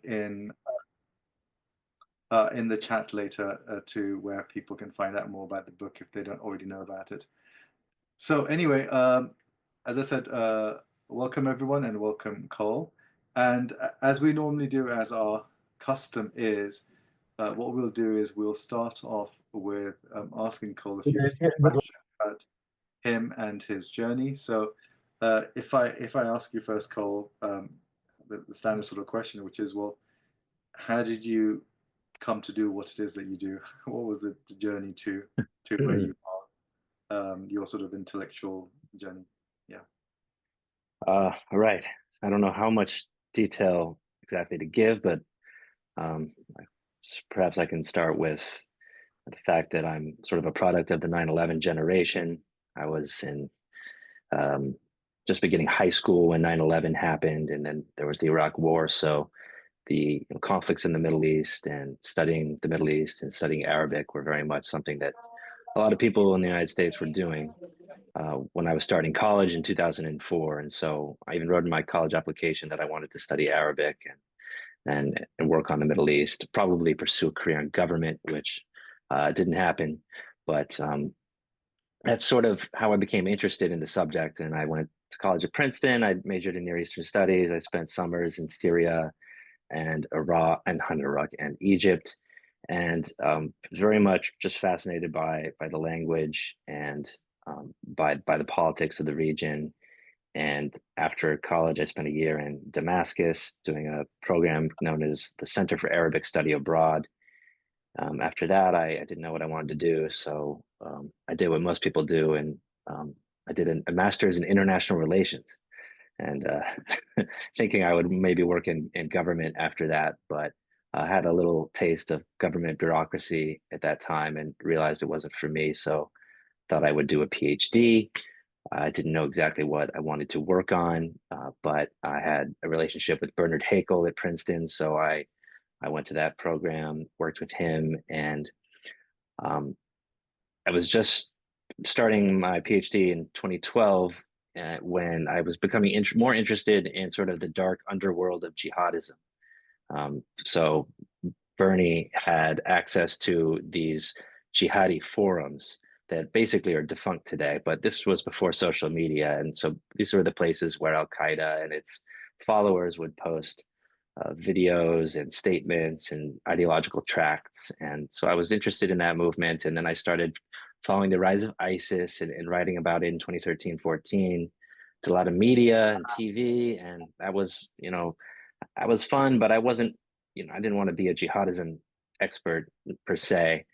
in the chat later to where people can find out more about the book if they don't already know about it. So anyway, as I said, welcome everyone and welcome Cole. And as we normally do, as our custom is, what we'll do is we'll start off with asking Cole a few questions about him and his journey. So if I ask you first, Cole, the standard sort of question, which is, well, how did you come to do what it is that you do? What was the journey to where you are, your sort of intellectual journey? Yeah. All right. I don't know how much detail exactly to give, but perhaps I can start with the fact that I'm sort of a product of the 9/11 generation. I was in just beginning high school when 9/11 happened, and then there was the Iraq War. So the conflicts in the Middle East and studying the Middle East and studying Arabic were very much something that a lot of people in the United States were doing when I was starting college in 2004. And so I even wrote in my college application that I wanted to study Arabic and work on the Middle East, probably pursue a career in government, which didn't happen. But that's sort of how I became interested in the subject. And I went to college at Princeton. I majored in Near Eastern Studies. I spent summers in Syria and Iraq and Egypt, and very much just fascinated by the language and by the politics of the region. And after college, I spent a year in Damascus doing a program known as the Center for Arabic Study Abroad. After that, I didn't know what I wanted to do, so I did what most people do, and I did a master's in international relations, and thinking I would maybe work in government after that, but I had a little taste of government bureaucracy at that time and realized it wasn't for me, so thought I would do a PhD. I didn't know exactly what I wanted to work on, but I had a relationship with Bernard Haeckel at Princeton, so I went to that program, worked with him, and I was just starting my PhD in 2012 when I was becoming more interested in sort of the dark underworld of jihadism. So Bernie had access to these jihadi forums that basically are defunct today, but this was before social media. And so these were the places where al-Qāʿida and its followers would post videos and statements and ideological tracts. And so I was interested in that movement. And then I started following the rise of ISIS and writing about it in 2013, 14, to a lot of media and TV. And that was, that was fun, but I wasn't, I didn't want to be a jihadism expert per se.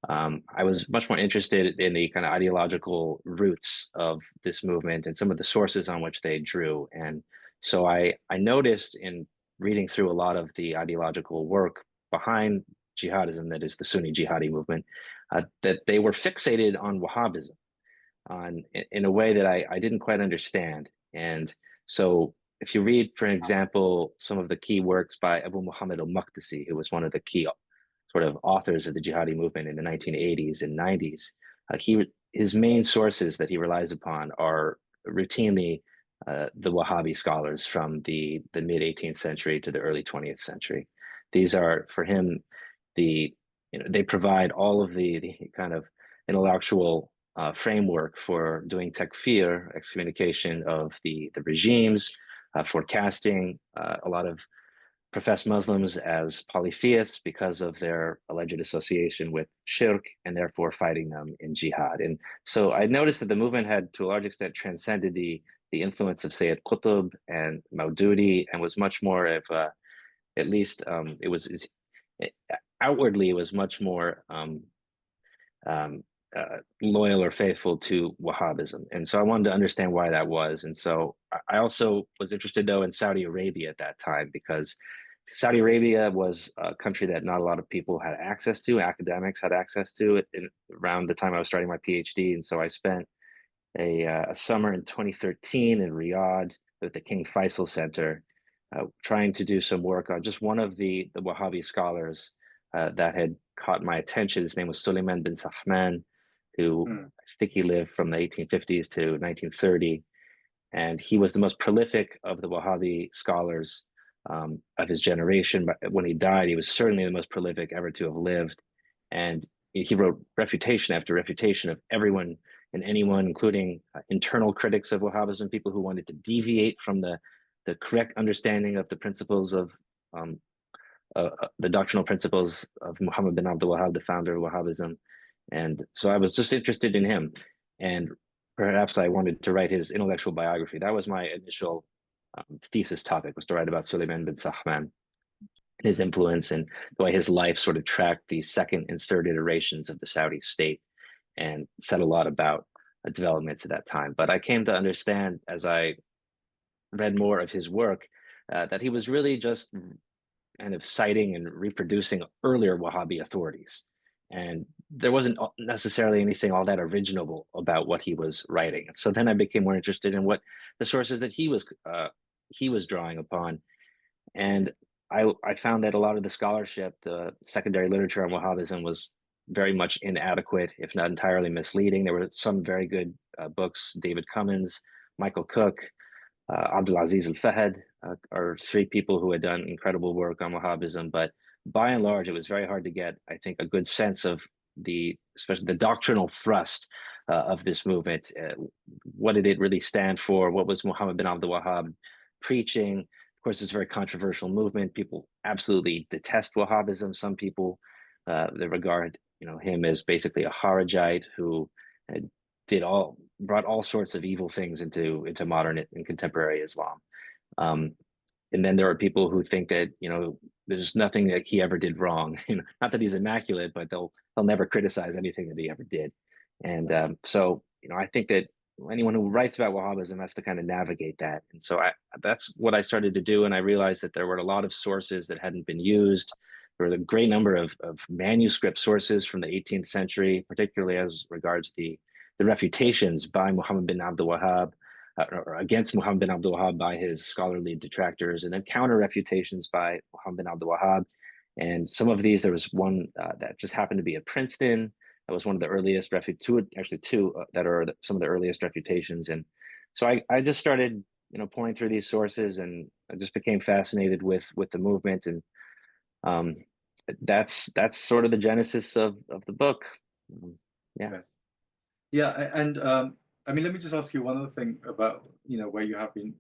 I was much more interested in the kind of ideological roots of this movement and some of the sources on which they drew. And so I noticed in reading through a lot of the ideological work behind jihadism, that is the Sunni jihadi movement, that they were fixated on Wahhabism in a way that I didn't quite understand. And so if you read, for example, some of the key works by Abu Muḥammad al-Maqdisi, who was one of the key sort of authors of the jihadi movement in the 1980s and 90s, his main sources that he relies upon are routinely the Wahhabi scholars from the mid-18th century to the early 20th century. These are, for him, they provide all of the kind of intellectual framework for doing takfir, excommunication of the regimes, forecasting a lot of profess Muslims as polytheists because of their alleged association with shirk and therefore fighting them in jihad. And so I noticed that the movement had, to a large extent, transcended the influence of Sayyid Qutb and Maududi and was much more of a, at least outwardly, it was much more loyal or faithful to Wahhabism. And so I wanted to understand why that was. And so I also was interested, though, in Saudi Arabia at that time, because Saudi Arabia was a country that not a lot of people had access to, academics had access to around the time I was starting my PhD. And so I spent a summer in 2013 in Riyadh with the King Faisal Center, trying to do some work on just one of the Wahhabi scholars that had caught my attention. His name was Suleiman bin Sahman, who I think he lived from the 1850s to 1930. And he was the most prolific of the Wahhabi scholars of his generation. But when he died, he was certainly the most prolific ever to have lived. And he wrote refutation after refutation of everyone and anyone, including internal critics of Wahhabism, people who wanted to deviate from the correct understanding of the principles of the doctrinal principles of Muḥammad bin Abdul Wahhab, the founder of Wahhabism. And so I was just interested in him. And perhaps I wanted to write his intellectual biography. That was my initial thesis topic, was to write about Suleiman bin Sahman, his influence and the way his life sort of tracked the second and third iterations of the Saudi state, and said a lot about developments at that time. But I came to understand as I read more of his work that he was really just kind of citing and reproducing earlier Wahhabi authorities. And there wasn't necessarily anything all that original about what he was writing. And so then I became more interested in what the sources that he was drawing upon. And I found that a lot of the scholarship, the secondary literature on Wahhabism, was very much inadequate, if not entirely misleading. There were some very good books, David Cummins, Michael Cook, Abdulaziz al-Fahd, are three people who had done incredible work on Wahhabism. But by and large, it was very hard to get, I think, a good sense of especially the doctrinal thrust of this movement. What did it really stand for? What was Muhammad bin Abdul Wahhab preaching? Of course, it's a very controversial movement. People absolutely detest Wahhabism. Some people they regard him as basically a Kharijite who brought all sorts of evil things into modern and contemporary Islam. And then there are people who think that there's nothing that he ever did wrong. Not that he's immaculate, but they'll never criticize anything that he ever did. And so I think that anyone who writes about Wahhabism has to kind of navigate that. And so that's what I started to do. And I realized that there were a lot of sources that hadn't been used. There were a great number of manuscript sources from the 18th century, particularly as regards the refutations by Muhammad bin Abdul Wahhab, or against Muhammad bin Abdul Wahhab by his scholarly detractors, and then counter refutations by Muhammad bin Abdul Wahhab. And some of these, there was one that just happened to be at Princeton. That was one of the earliest two that are some of the earliest refutations. And so I just started, pulling through these sources, and I just became fascinated with the movement. And that's sort of the genesis of the book. Yeah. Yeah, and I mean, let me just ask you one other thing about where you have been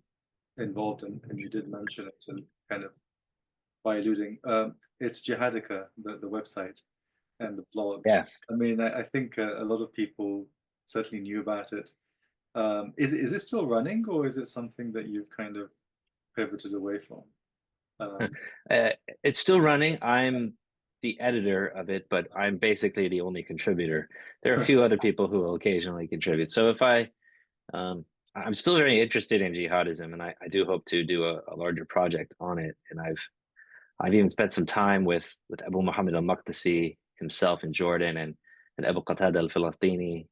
involved, and you did mention it, and kind of by alluding, it's Jihadica, the website and the blog. Yeah. I mean, I think a lot of people certainly knew about it. Is it still running, or is it something that you've kind of pivoted away from? It's still running. I'm the editor of it, but I'm basically the only contributor. There are a few other people who will occasionally contribute. So if I'm still very interested in jihadism, and I do hope to do a larger project on it. And I've even spent some time with Abu Muhammad al-Maqdisi himself in Jordan, and Abu Qatada al-Filastini,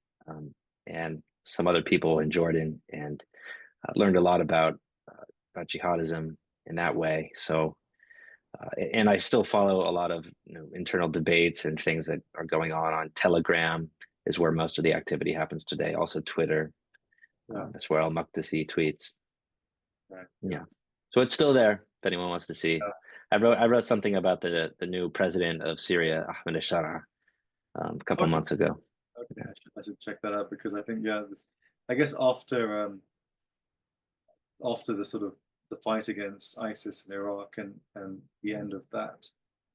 and some other people in Jordan, and learned a lot about jihadism in that way. So, and I still follow a lot of internal debates and things that are going on Telegram is where most of the activity happens today. Also Twitter, that's where al-Maqdisi tweets. Right. Yeah, so it's still there if anyone wants to see. I wrote something about the new president of Syria, Ahmed al-Shara, a couple months ago. Okay, I should check that out, because I think I guess after the sort of the fight against ISIS in Iraq, and the end of that,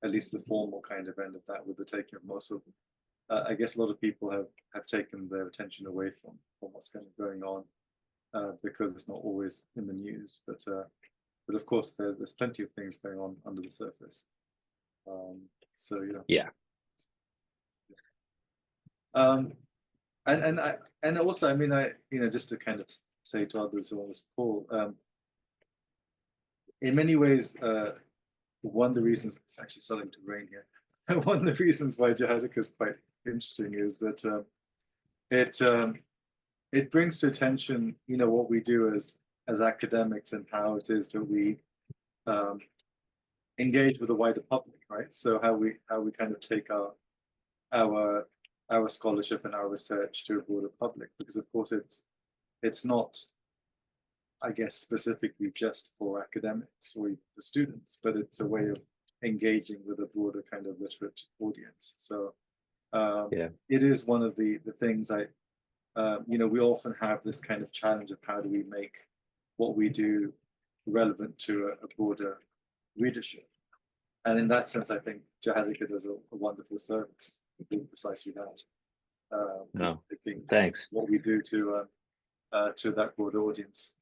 at least the formal kind of end of that with the taking of Mosul, I guess a lot of people have taken their attention away from what's kind of going on, because it's not always in the news. But of course there's plenty of things going on under the surface. So yeah. And also, I mean, just to kind of say to others who on this call, in many ways, one of the reasons, it's actually starting to rain here. One of the reasons why Jihadica is quite interesting is that it brings to attention, what we do as academics, and how it is that we engage with the wider public, right? So how we kind of take our scholarship and our research to a broader public, because of course it's not, I guess, specifically just for academics or for students, but it's a way of engaging with a broader kind of literate audience. So Yeah. it is one of the things we often have this kind of challenge of how do we make what we do relevant to a broader readership. And in that sense, I think Jihadika does a wonderful service in doing precisely that. No, thanks. What we do to that broader audience.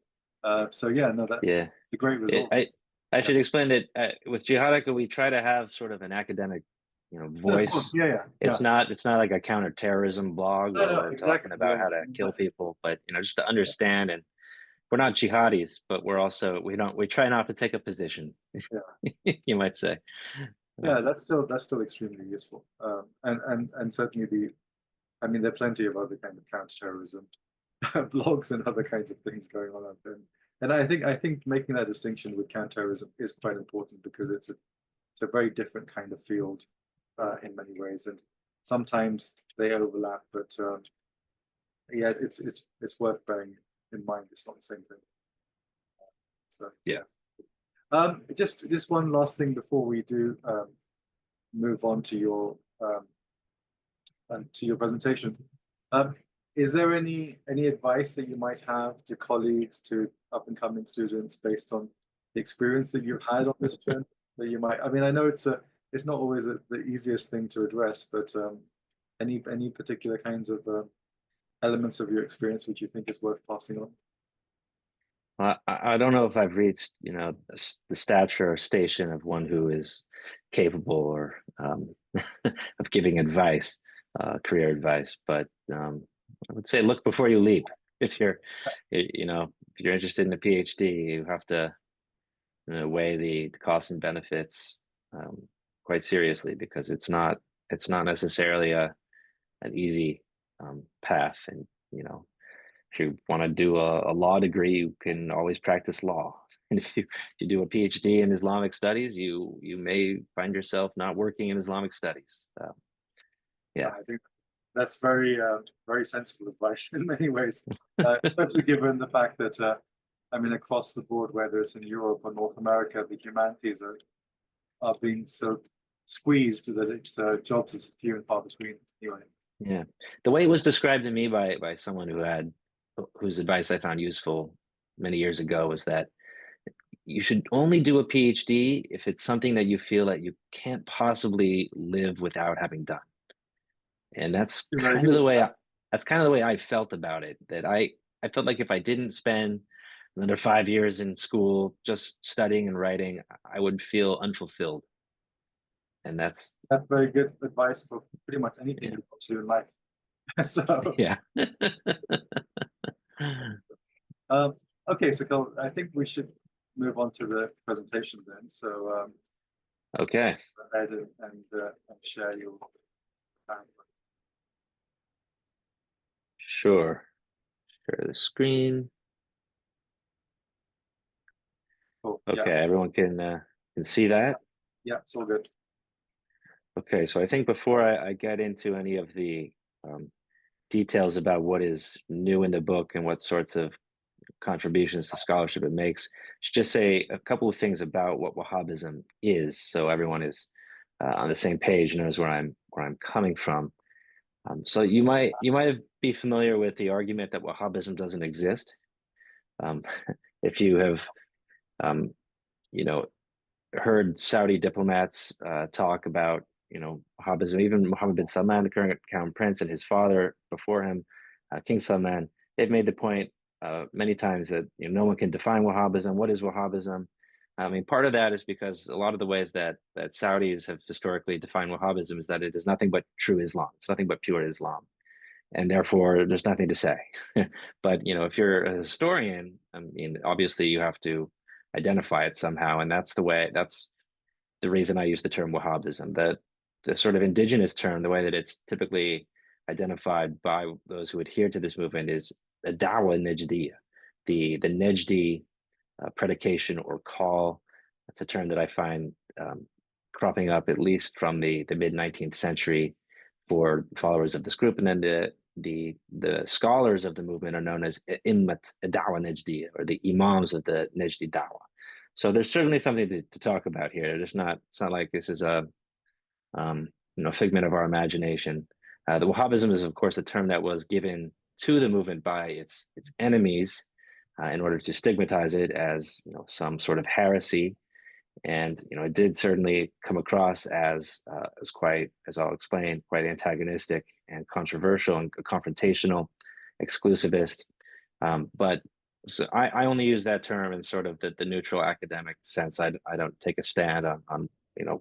So yeah, no, that's a great result. I should explain that with Jihadika, we try to have sort of an academic, voice. Of course, yeah. It's not like a counterterrorism blog where we're talking about how to kill people, but just to understand. And we're not jihadis, but we try not to take a position. You might say. Yeah, that's still extremely useful. And certainly there are plenty of other kind of counterterrorism blogs and other kinds of things going on out there. And I think making that distinction with counterterrorism is quite important because it's a very different kind of field in many ways, and sometimes they overlap. But yeah, it's worth bearing in mind. It's not the same thing. So yeah. Just one last thing before we do move on to your presentation. Is there any advice that you might have to colleagues, to up-and-coming students, based on the experience that you've had on this journey? That you might, I know it's not always the easiest thing to address, but any particular kinds of elements of your experience which you think is worth passing on? I don't know if I've reached, the stature or station of one who is capable or of giving advice, career advice, but I would say look before you leap. If you're interested in a PhD, you have to weigh the costs and benefits quite seriously, because it's not necessarily an easy path. And if you want to do a law degree, you can always practice law. And if you do a PhD in Islamic studies, you may find yourself not working in Islamic studies. Yeah, I think that's very sensible advice in many ways, especially given the fact that across the board, whether it's in Europe or North America, the humanities are being so squeezed that it's jobs is few and far between. Anyway. Yeah, the way it was described to me by someone whose advice I found useful many years ago was that you should only do a PhD if it's something that you feel that you can't possibly live without having done. And that's kind of the way I felt about it. That I felt like if I didn't spend another 5 years in school just studying and writing, I would feel unfulfilled. And that's very good advice for pretty much anything you want to do in life. So yeah. Okay, so I think we should move on to the presentation then. So okay, go ahead and share your time. Sure. Share the screen. Cool. Okay, everyone can see that. Yeah, it's all good. Okay, so I think before I get into any of the details about what is new in the book and what sorts of contributions to scholarship it makes, I should just say a couple of things about what Wahhabism is, so everyone is on the same page, knows where I'm coming from. So you might be familiar with the argument that Wahhabism doesn't exist. If you have heard Saudi diplomats talk about Wahhabism, even Mohammed bin Salman, the current Crown Prince, and his father before him, King Salman, they've made the point many times that no one can define Wahhabism. What is Wahhabism? Part of that is because a lot of the ways that Saudis have historically defined Wahhabism is that it is nothing but true Islam. It's nothing but pure Islam, and therefore there's nothing to say. But if you're a historian, obviously you have to identify it somehow, and that's the reason I use the term Wahhabism. The sort of indigenous term, the way that it's typically identified by those who adhere to this movement, is the da'wah Najdiyya, the Najdi predication or call. That's a term that I find cropping up at least from the mid-19th century for followers of this group. And then the scholars of the movement are known as immat da'wa Najdi, or the imams of the Najdi da'wa. So there's certainly something to talk about here. It's not like this is a figment of our imagination. The Wahhabism is, of course, a term that was given to the movement by its enemies in order to stigmatize it as some sort of heresy. And it did certainly come across as quite, as I'll explain, quite antagonistic and controversial and confrontational, exclusivist. But so I only use that term in sort of the neutral academic sense. I don't take a stand on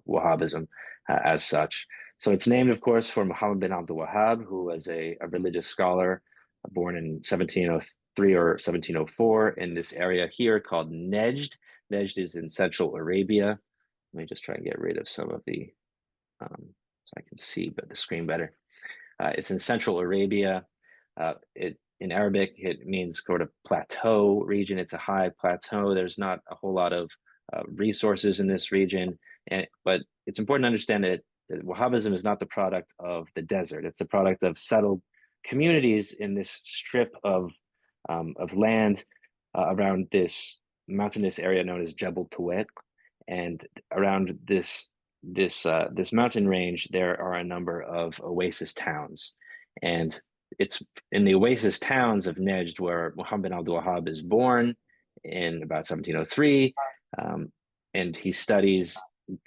Wahhabism as such. So it's named, of course, for Muhammad bin al-Wahhab, who was a religious scholar born in 1703 or 1704 in this area here called Najd. Najd is in Central Arabia. Let me just try and get rid of some of the, so I can see the screen better. It's in Central Arabia. In Arabic, it means sort of plateau region. It's a high plateau. There's not a whole lot of resources in this region, but it's important to understand that Wahhabism is not the product of the desert. It's a product of settled communities in this strip of land around this mountainous area known as Jebel Tuwaiq, and around this mountain range there are a number of oasis towns, and it's in the oasis towns of Najd where Muhammad bin al-Wahhab is born in about 1703, and he studies.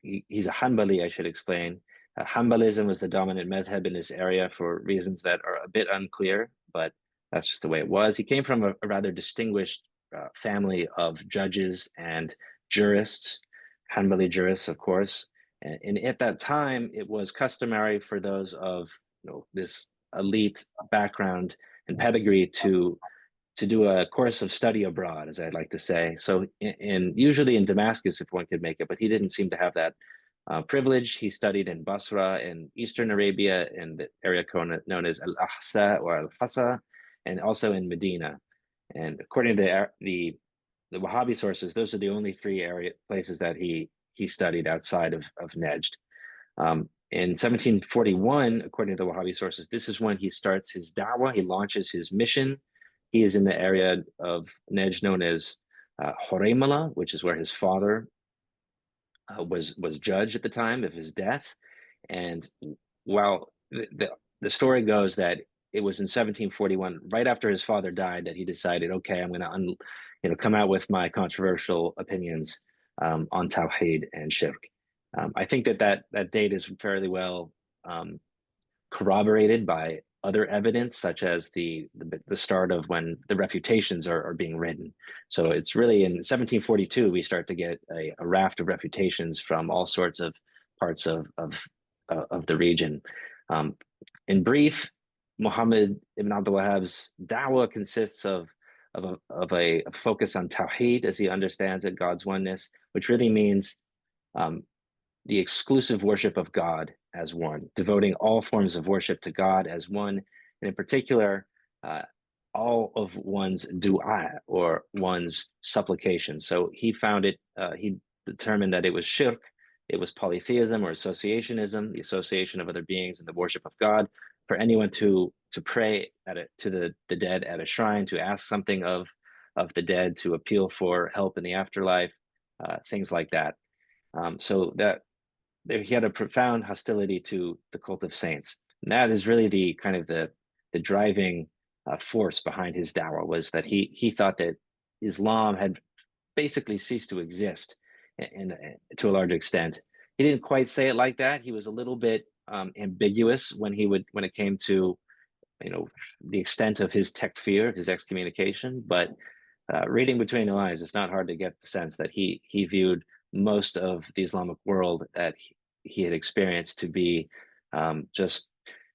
He's a Hanbali, I should explain. Hanbalism was the dominant madhab in this area for reasons that are a bit unclear, but that's just the way it was. He came from a rather distinguished family of judges and jurists, Hanbali jurists, of course. And at that time, it was customary for those of this elite background and pedigree to do a course of study abroad, as I'd like to say. So, usually in Damascus, if one could make it, but he didn't seem to have that privilege. He studied in Basra in Eastern Arabia, in the area known as Al-Ahsa or Al-Hassa, and also in Medina. And according to the Wahhabi sources, those are the only three places that he studied outside of Najd. In 1741, according to the Wahhabi sources, this is when he starts his da'wah. He launches his mission. He is in the area of Najd known as Huraymala, which is where his father was judge at the time of his death. And while the story goes that it was in 1741, right after his father died, that he decided, okay, I'm going to come out with my controversial opinions on Tawheed and Shirk. I think that date is fairly well corroborated by other evidence, such as the start of when the refutations are being written. So it's really in 1742 we start to get a raft of refutations from all sorts of parts of the region. In brief, Muhammad ibn Abdul Wahhab's da'wah consists of a focus on Tawheed as he understands it, God's oneness, which really means the exclusive worship of God as one, devoting all forms of worship to God as one, and in particular, all of one's du'a, or one's supplication. So he determined that it was shirk, it was polytheism or associationism, the association of other beings in the worship of God, for anyone to pray to the dead at a shrine, to ask something of the dead, to appeal for help in the afterlife, things like that. So that he had a profound hostility to the cult of saints. And that is really the kind of the driving force behind his da'wah, was that he thought that Islam had basically ceased to exist to a large extent. He didn't quite say it like that. He was a little bit ambiguous when it came to the extent of his takfir, his excommunication. But reading between the lines, it's not hard to get the sense that he viewed most of the Islamic world that he had experienced to be just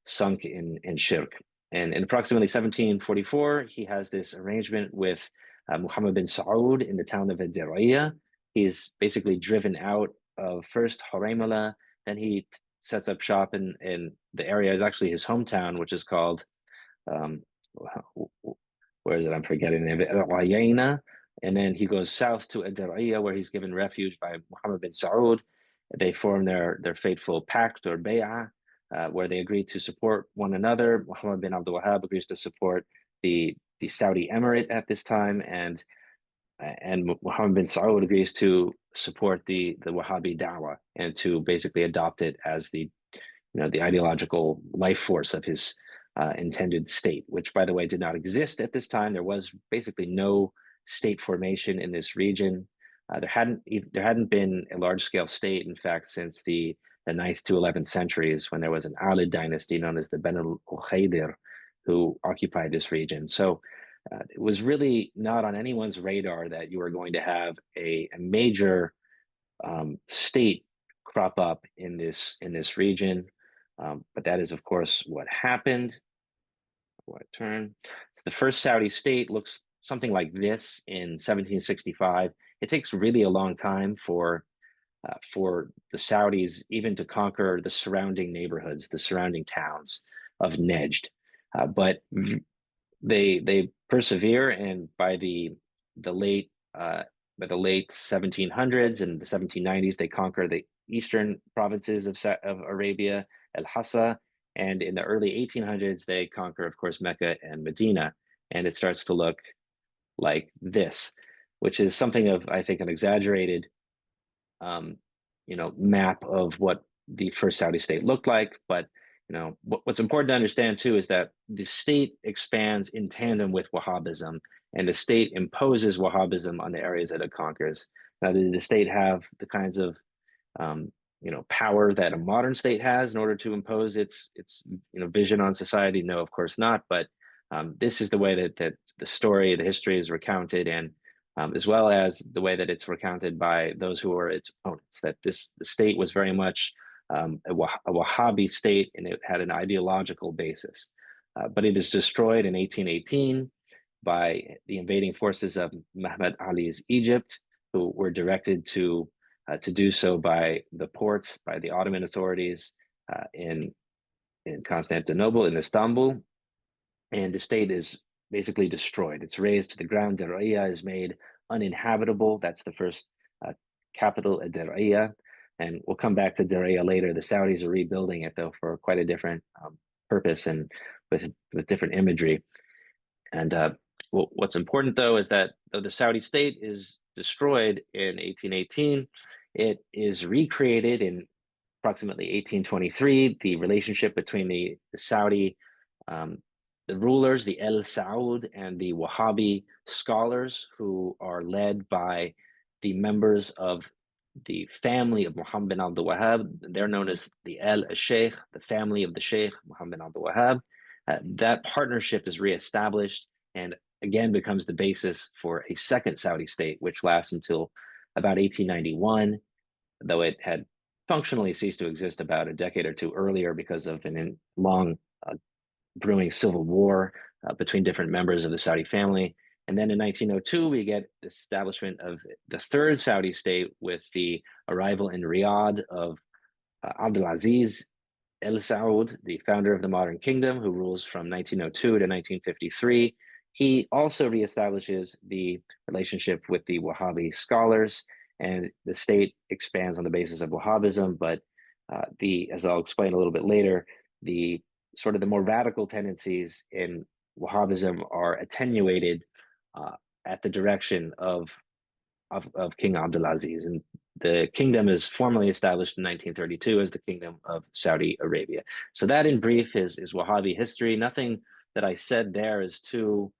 sunk in shirk. And in approximately 1744, he has this arrangement with Muhammad bin Suʿūd in the town of Ad-Diriyah. He's basically driven out of first Huraymala, then he sets up shop in the area is actually his hometown, which is called where is it? I'm forgetting the name. Al-Wahhab. And then he goes south to Ad-Diriyah, where he's given refuge by Muhammad bin Suʿūd. They form their fateful pact or bay'ah, where they agreed to support one another. Muhammad bin al-Wahhab agrees to support the Saudi Emirate at this time, and Muhammad bin Saud agrees to support the Wahhabi Dawah and to basically adopt it as the ideological life force of his intended state, which, by the way, did not exist at this time. There was basically no state formation in this region. There hadn't been a large scale state, in fact, since the 9th to 11th centuries, when there was an Āl dynasty known as the Banu al-Khaydir, who occupied this region. So it was really not on anyone's radar that you were going to have a major state crop up in this region. But that is, of course, what happened. What turn? So the first Saudi state looks something like this in 1765. It takes really a long time for the Saudis even to conquer the surrounding neighborhoods, the surrounding towns of Najd. But they persevere, and by the late 1700s and the 1790s, they conquer the eastern provinces of Arabia, al-Hassa, and in the early 1800s, they conquer, of course, Mecca and Medina, and it starts to look like this, which is something of, I think, an exaggerated map of what the first Saudi state looked like. But what's important to understand too is that the state expands in tandem with Wahhabism, and the state imposes Wahhabism on the areas that it conquers. Now, did the state have the kinds of power that a modern state has in order to impose its vision on society? No, of course not. But this is the way that the story, the history is recounted, and as well as the way that it's recounted by those who are its opponents. That the state was very much a Wahhabi state, and it had an ideological basis. But it is destroyed in 1818 by the invading forces of Muhammad Ali's Egypt, who were directed to do so by the Porte, by the Ottoman authorities in Constantinople, in Istanbul, and the state is basically destroyed. It's razed to the ground. Diriyah is made uninhabitable. That's the first capital, Diriyah, and we'll come back to Diriyah later. The Saudis are rebuilding it, though, for quite a different purpose and with different imagery. And what's important, though, is that though the Saudi state is destroyed in 1818, it is recreated in approximately 1823. The relationship between the Saudi the rulers, the Āl Suʿūd, and the Wahhabi scholars, who are led by the members of the family of Muhammad bin al-Wahhab. They're known as the Al-Sheikh, the family of the Sheikh, Muhammad bin al-Wahhab. That partnership is reestablished and again becomes the basis for a second Saudi state, which lasts until about 1891, though it had functionally ceased to exist about a decade or two earlier because of a long brewing civil war between different members of the Saudi family. And then in 1902, we get the establishment of the third Saudi state with the arrival in Riyadh of Abdulaziz Āl Suʿūd, the founder of the modern kingdom, who rules from 1902 to 1953. He also reestablishes the relationship with the Wahhabi scholars, and the state expands on the basis of Wahhabism. But as I'll explain a little bit later, the sort of the more radical tendencies in Wahhabism are attenuated at the direction of King Abdulaziz, and the kingdom is formally established in 1932 as the Kingdom of Saudi Arabia. So that, in brief, is Wahhabi history. Nothing that I said there is too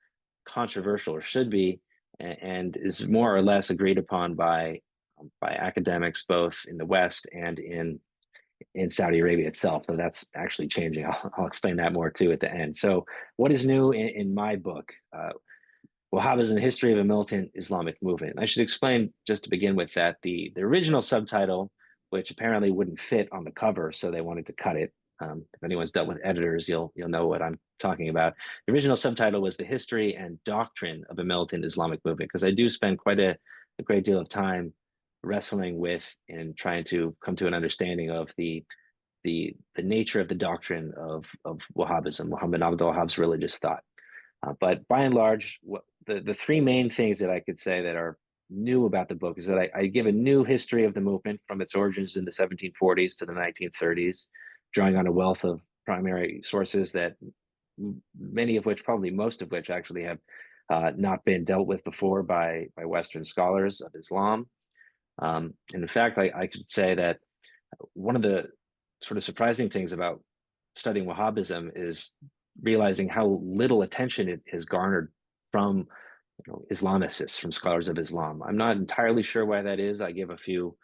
controversial, or should be, and is more or less agreed upon by academics both in the West and in Saudi Arabia itself. So that's actually changing. I'll explain that more too at the end. So what is new in my book? Wahhabism, the history of a militant Islamic movement. I should explain, just to begin with, that the original subtitle, which apparently wouldn't fit on the cover, so they wanted to cut it. If anyone's dealt with editors, you'll know what I'm talking about. The original subtitle was The History and Doctrine of a Militant Islamic Movement, because I do spend quite a great deal of time wrestling with and trying to come to an understanding of the nature of the doctrine of Wahhabism, Muhammad bin al-Wahhab's religious thought. But by and large, the three main things that I could say that are new about the book is that I give a new history of the movement from its origins in the 1740s to the 1930s. drawing on a wealth of primary sources that many of which, probably most of which, actually have not been dealt with before by Western scholars of Islam. And in fact, I could say that one of the sort of surprising things about studying Wahhabism is realizing how little attention it has garnered from Islamicists, from scholars of Islam. I'm not entirely sure why that is. I give a few,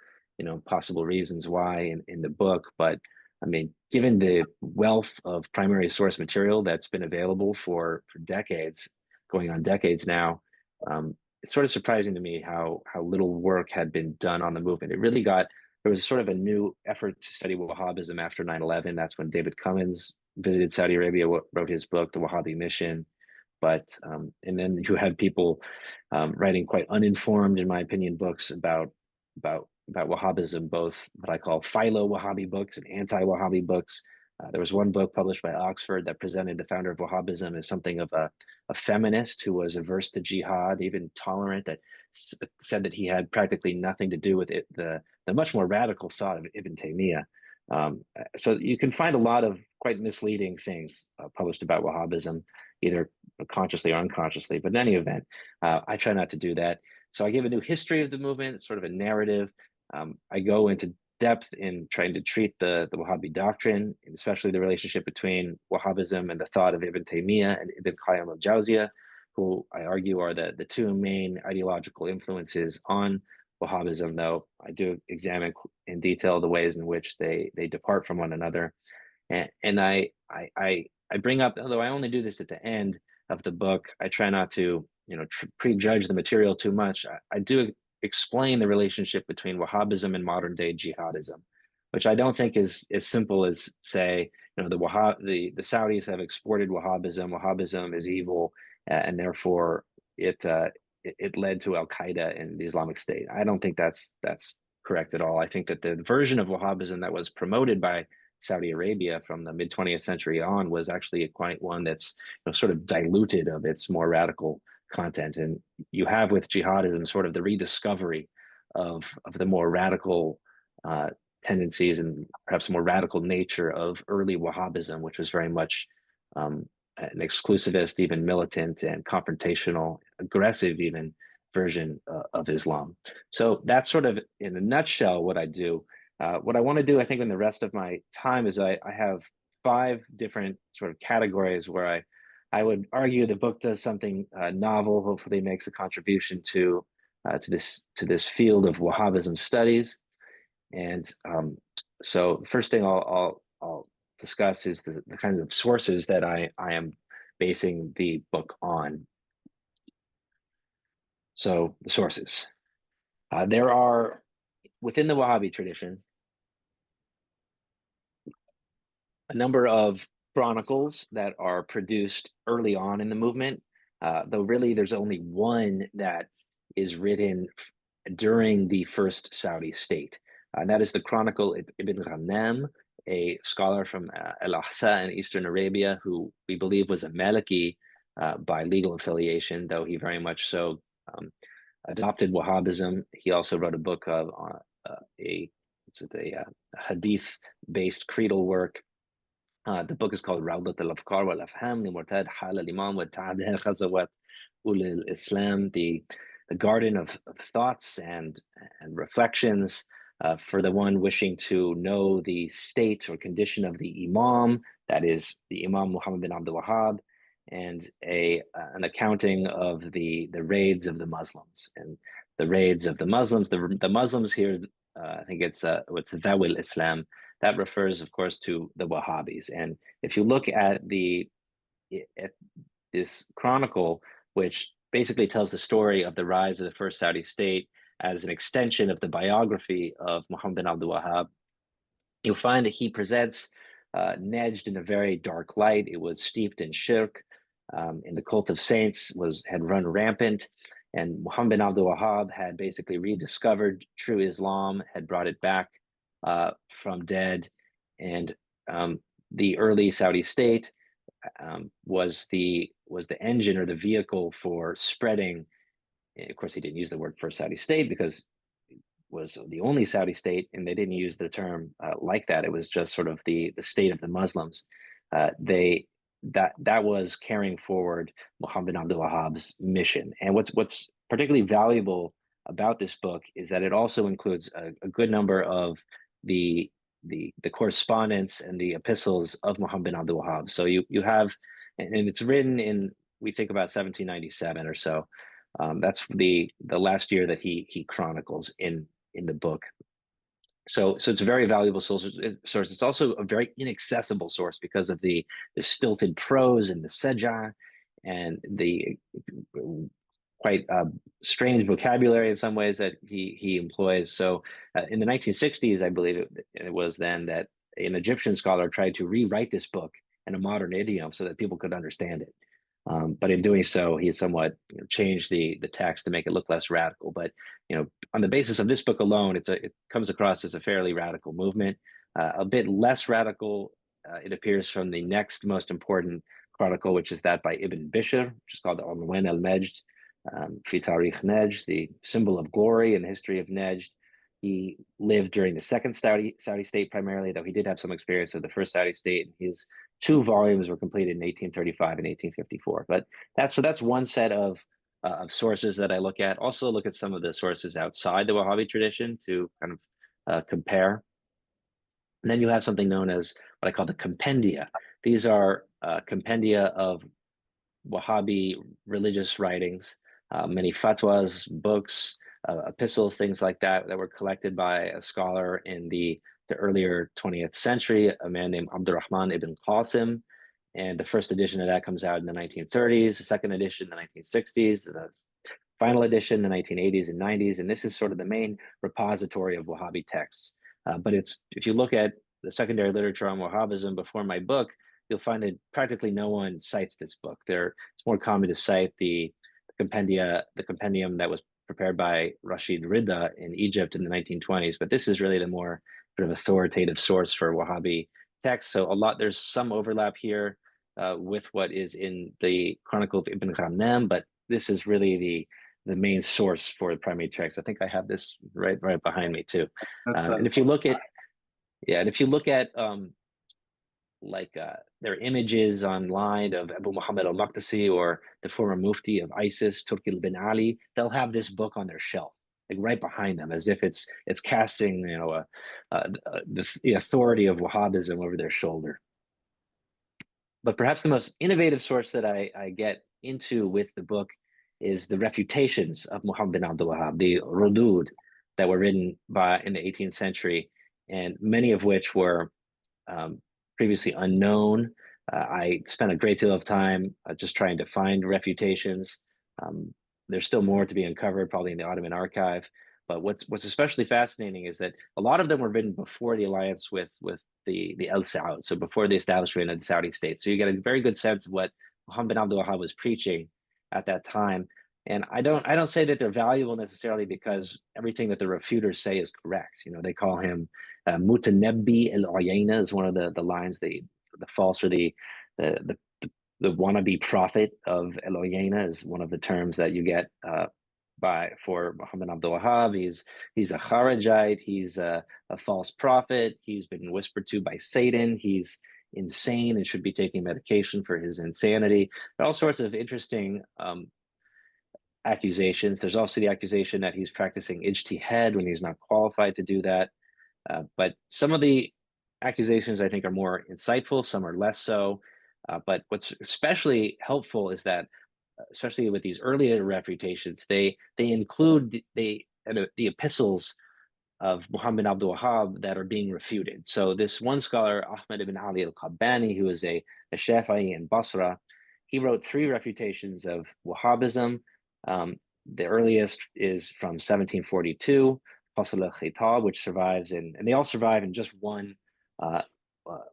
possible reasons why in the book, but I mean, given the wealth of primary source material that's been available for decades, going on decades now, it's sort of surprising to me how little work had been done on the movement. There was sort of a new effort to study Wahhabism after 9/11. That's when David Cummins visited Saudi Arabia, wrote his book, The Wahhabi Mission. But and then you had people writing quite uninformed, in my opinion, books about Wahhabism, both what I call philo-Wahhabi books and anti-Wahhabi books. There was one book published by Oxford that presented the founder of Wahhabism as something of a feminist who was averse to jihad, even tolerant, that said that he had practically nothing to do with it, the much more radical thought of Ibn Taymiyya. So you can find a lot of quite misleading things published about Wahhabism, either consciously or unconsciously. But in any event, I try not to do that. So I give a new history of the movement, sort of a narrative. I go into depth in trying to treat the Wahhabi doctrine, and especially the relationship between Wahhabism and the thought of Ibn Taymiyyah and Ibn Qayyim al-Jawziyah, who I argue are the two main ideological influences on Wahhabism, though I do examine in detail the ways in which they depart from one another. And I bring up, although I only do this at the end of the book, I try not to prejudge the material too much. I do explain the relationship between Wahhabism and modern day jihadism, which I don't think is as simple as say, the Saudis have exported Wahhabism. Wahhabism is evil, and therefore it led to al-Qāʿida and the Islamic State. I don't think that's correct at all. I think that the version of Wahhabism that was promoted by Saudi Arabia from the mid 20th century on was actually quite one that's sort of diluted of its more radical content. And you have with jihadism sort of the rediscovery of the more radical tendencies and perhaps more radical nature of early Wahhabism, which was very much an exclusivist, even militant and confrontational, aggressive even version of Islam. So that's sort of in a nutshell what I do. What I want to do, I think, in the rest of my time is I have 5 different sort of categories where I would argue the book does something novel, hopefully makes a contribution to this field of Wahhabism studies. And so the first thing I'll discuss is the kinds of sources that I am basing the book on. So the sources. There are, within the Wahhabi tradition, a number of chronicles that are produced early on in the movement, though really there's only one that is written during the first Saudi state. And that is the Chronicle of Ibn Ghanam, a scholar from al-Ahsa in Eastern Arabia, who we believe was a Maliki by legal affiliation, though he very much so adopted Wahhabism. He also wrote a book of a hadith-based creedal work. The book is called Rawdat al-Afkar wal-Afham li-Murtad Hal al-Imam wa-Ta'adih Ghazawat ul-Islam, the garden of thoughts and reflections for the one wishing to know the state or condition of the Imam, that is the Imam Muḥammad bin al-Wahhab, and an accounting of the raids of the Muslims. And the raids of the Muslims, the Muslims here, I think it's Dhawil Islam. That refers, of course, to the Wahhabis. And if you look at this chronicle, which basically tells the story of the rise of the first Saudi state as an extension of the biography of Muḥammad bin al-Wahhab, you'll find that he presents Najd in a very dark light. It was steeped in shirk, and the cult of saints had run rampant. And Muḥammad bin al-Wahhab had basically rediscovered true Islam, had brought it back from dead, and the early Saudi state was the engine or the vehicle for spreading. Of course, he didn't use the word first Saudi state because was the only Saudi state, and they didn't use the term like that. It was just sort of the state of the Muslims. They that was carrying forward Muhammad Abdul Wahhab's mission. And what's particularly valuable about this book is that it also includes a good number of the the correspondence and the epistles of Muhammad Abdul Wahhab. So you have, and it's written in, we think about 1797 or so. That's the last year that he chronicles in the book. So it's a very valuable source. It's also a very inaccessible source because of the stilted prose and the seja and the quite strange vocabulary in some ways that he employs. So in the 1960s, I believe it was then that an Egyptian scholar tried to rewrite this book in a modern idiom so that people could understand it. But in doing so, he somewhat changed the text to make it look less radical. But on the basis of this book alone, it comes across as a fairly radical movement. A bit less radical, it appears, from the next most important chronicle, which is that by Ibn Bishr, which is called Unwan al-Majd fi Tarikh Najd, the symbol of glory in the history of Najd. He lived during the second Saudi state primarily, though he did have some experience of the first Saudi state. His 2 volumes were completed in 1835 and 1854. But that's one set of sources that I look at. Also look at some of the sources outside the Wahhabi tradition to kind of compare. And then you have something known as what I call the compendia. These are compendia of Wahhabi religious writings, many fatwas, books, epistles, things like that were collected by a scholar in the earlier 20th century, a man named Abdurrahman ibn Qasim. And the first edition of that comes out in the 1930s, the second edition in the 1960s, the final edition in the 1980s and 90s. And this is sort of the main repository of Wahhabi texts. But if you look at the secondary literature on Wahhabism before my book, you'll find that practically no one cites this book. It's more common to cite the compendium that was prepared by Rashid Rida in Egypt in the 1920s. But this is really the more sort of authoritative source for Wahhabi texts. So there's some overlap here with what is in the Chronicle of Ibn Ghamnam, but this is really the main source for the primary text. I think I have this right behind me too. And if you look at their images online of Abu Muhammad al-Maqdisi or the former mufti of ISIS, Turki bin Ali, they'll have this book on their shelf, like right behind them, as if it's casting the authority of Wahhabism over their shoulder. But perhaps the most innovative source that I get into with the book is the refutations of Muhammad bin Abdul Wahhab, the rudud that were written in the 18th century, and many of which were previously unknown. I spent a great deal of time just trying to find refutations. There's still more to be uncovered, probably in the Ottoman archive. But what's especially fascinating is that a lot of them were written before the alliance with the Āl Suʿūd, so before the establishment of the Saudi state. So you get a very good sense of what Muhammad bin Abdul Wahhab was preaching at that time. And I don't say that they're valuable necessarily because everything that the refuters say is correct. They call him Mutanabbi al-Uyayna is one of the lines, the false or the wannabe prophet of al-Uyayna is one of the terms that you get for Muhammad Abdul Wahhab. He's a Kharijite. He's a false prophet. He's been whispered to by Satan. He's insane and should be taking medication for his insanity. There are all sorts of interesting accusations. There's also the accusation that he's practicing ijtihad when he's not qualified to do that. But some of the accusations I think are more insightful, some are less so. But what's especially helpful is that, especially with these earlier refutations, they include the epistles of Muhammad Abdul Wahhab that are being refuted. So this one scholar, Ahmad ibn Ali al-Qabbani, who is a Shafi'i in Basra, he wrote 3 refutations of Wahhabism. The earliest is from 1742, Fasl al-Khitab, which survives and they all survive in just one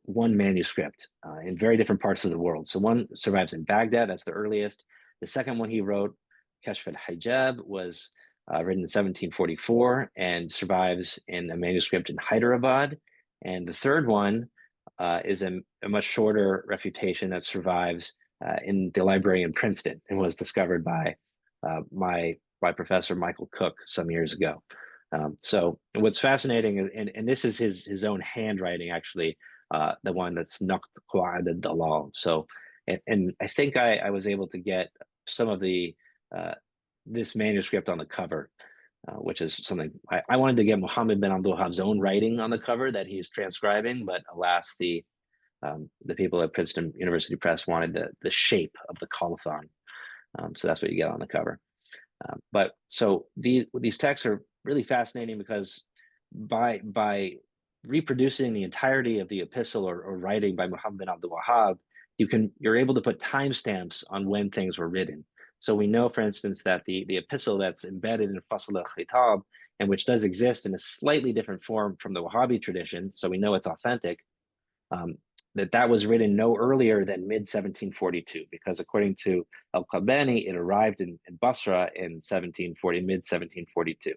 manuscript in very different parts of the world. So one survives in Baghdad, that's the earliest. The second one he wrote, Kashf al-Hijab, was written in 1744 and survives in a manuscript in Hyderabad. And the third one is a much shorter refutation that survives in the library in Princeton and was discovered by my professor Michael Cook some years ago. So what's fascinating, and this is his own handwriting, actually, the one that's Najd al-Qāʿida dalal. So, and I think I was able to get some of the this manuscript on the cover, which is something I wanted to get Muhammad bin Abdul Wahhab's own writing on the cover that he's transcribing, but alas, the people at Princeton University Press wanted the shape of the colophon, so that's what you get on the cover. But so these texts are really fascinating because by reproducing the entirety of the epistle or writing by Muhammad bin Abdul Wahhab, you're able to put timestamps on when things were written. So we know, for instance, that the epistle that's embedded in Fasl al-Khitab, and which does exist in a slightly different form from the Wahhabi tradition, so we know it's authentic, that was written no earlier than mid-1742, because according to al-Qabbani, it arrived in Basra in mid-1742.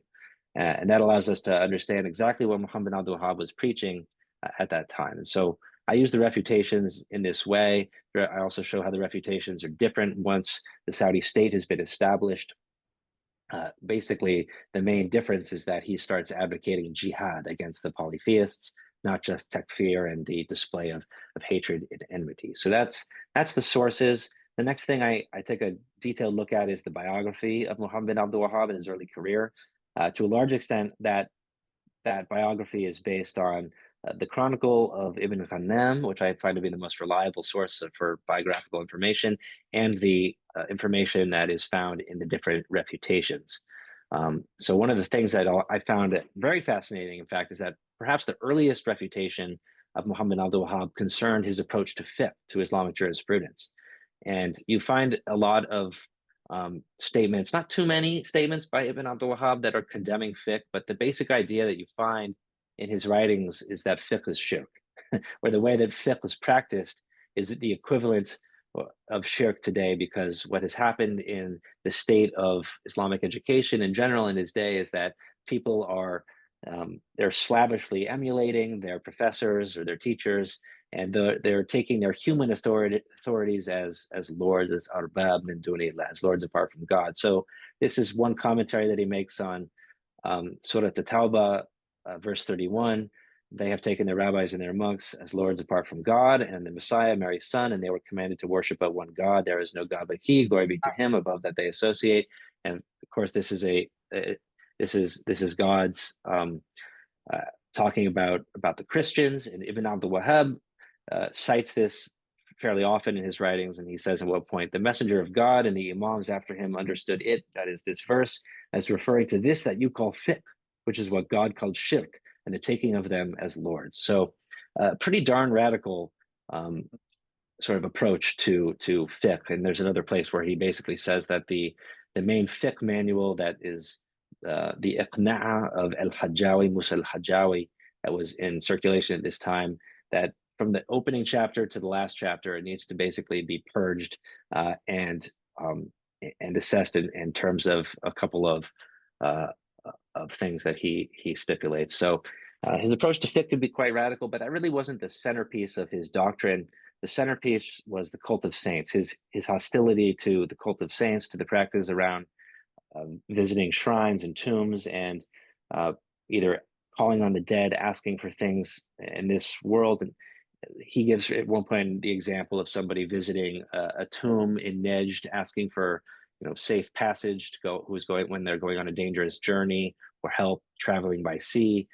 And that allows us to understand exactly what Muhammad bin Abdul Wahhab was preaching at that time. And so I use the refutations in this way. I also show how the refutations are different once the Saudi state has been established. Basically, the main difference is that he starts advocating jihad against the polytheists, not just takfir and the display of hatred and enmity. So that's the sources. The next thing I take a detailed look at is the biography of Muhammad bin Abdul Wahhab in his early career. To a large extent, that biography is based on the Chronicle of Ibn Ghanem, which I find to be the most reliable source for biographical information, and the information that is found in the different refutations. So one of the things that I found very fascinating, in fact, is that perhaps the earliest refutation of Muhammad bin Abdul Wahhab concerned his approach to fiqh, to Islamic jurisprudence. And you find a lot of statements, not too many statements by Ibn Abdul Wahhab that are condemning fiqh, but the basic idea that you find in his writings is that fiqh is shirk, or the way that fiqh is practiced is the equivalent of shirk today, because what has happened in the state of Islamic education in general in his day is that people are they're slavishly emulating their professors or their teachers, and they're taking their human authorities as lords, as ārbāb min dunillah, as lords apart from God. So this is one commentary that he makes on Surah At-Tawbah, verse 31. They have taken their rabbis and their monks as lords apart from God, and the Messiah, Mary's son, and they were commanded to worship but one God. There is no God but He. Glory be to Him. Above that they associate, and of course this is God's talking about the Christians. And Ibn Abdul Wahhab cites this fairly often in his writings, and he says at one point, the messenger of God and the imams after him understood it, that is this verse, as referring to this that you call fiqh, which is what God called shirk, and the taking of them as lords. So pretty darn radical sort of approach to fiqh. And there's another place where he basically says that the main fiqh manual that is the Iqna'a of al-Hajjawi, Musa al-Hajjawi, that was in circulation at this time, that from the opening chapter to the last chapter, it needs to basically be purged and assessed in terms of a couple of things that he stipulates. So his approach to fiqh could be quite radical, but that really wasn't the centerpiece of his doctrine. The centerpiece was the cult of saints, his hostility to the cult of saints, to the practice around visiting shrines and tombs, and either calling on the dead, asking for things in this world. And he gives at one point the example of somebody visiting a tomb in Najd, asking for safe passage to go, who's going when they're going on a dangerous journey, or help traveling by sea.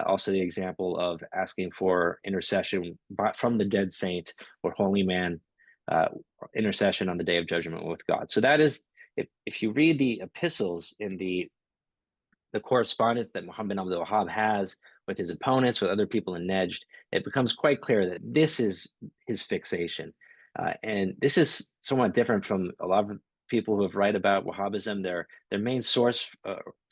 Also the example of asking for intercession from the dead saint or holy man, intercession on the day of judgment with God. So that is, if you read the epistles in the correspondence that Muhammad bin Abdul Wahhab has with his opponents, with other people in Najd, it becomes quite clear that this is his fixation. And this is somewhat different from a lot of people who have write about Wahhabism. Their main source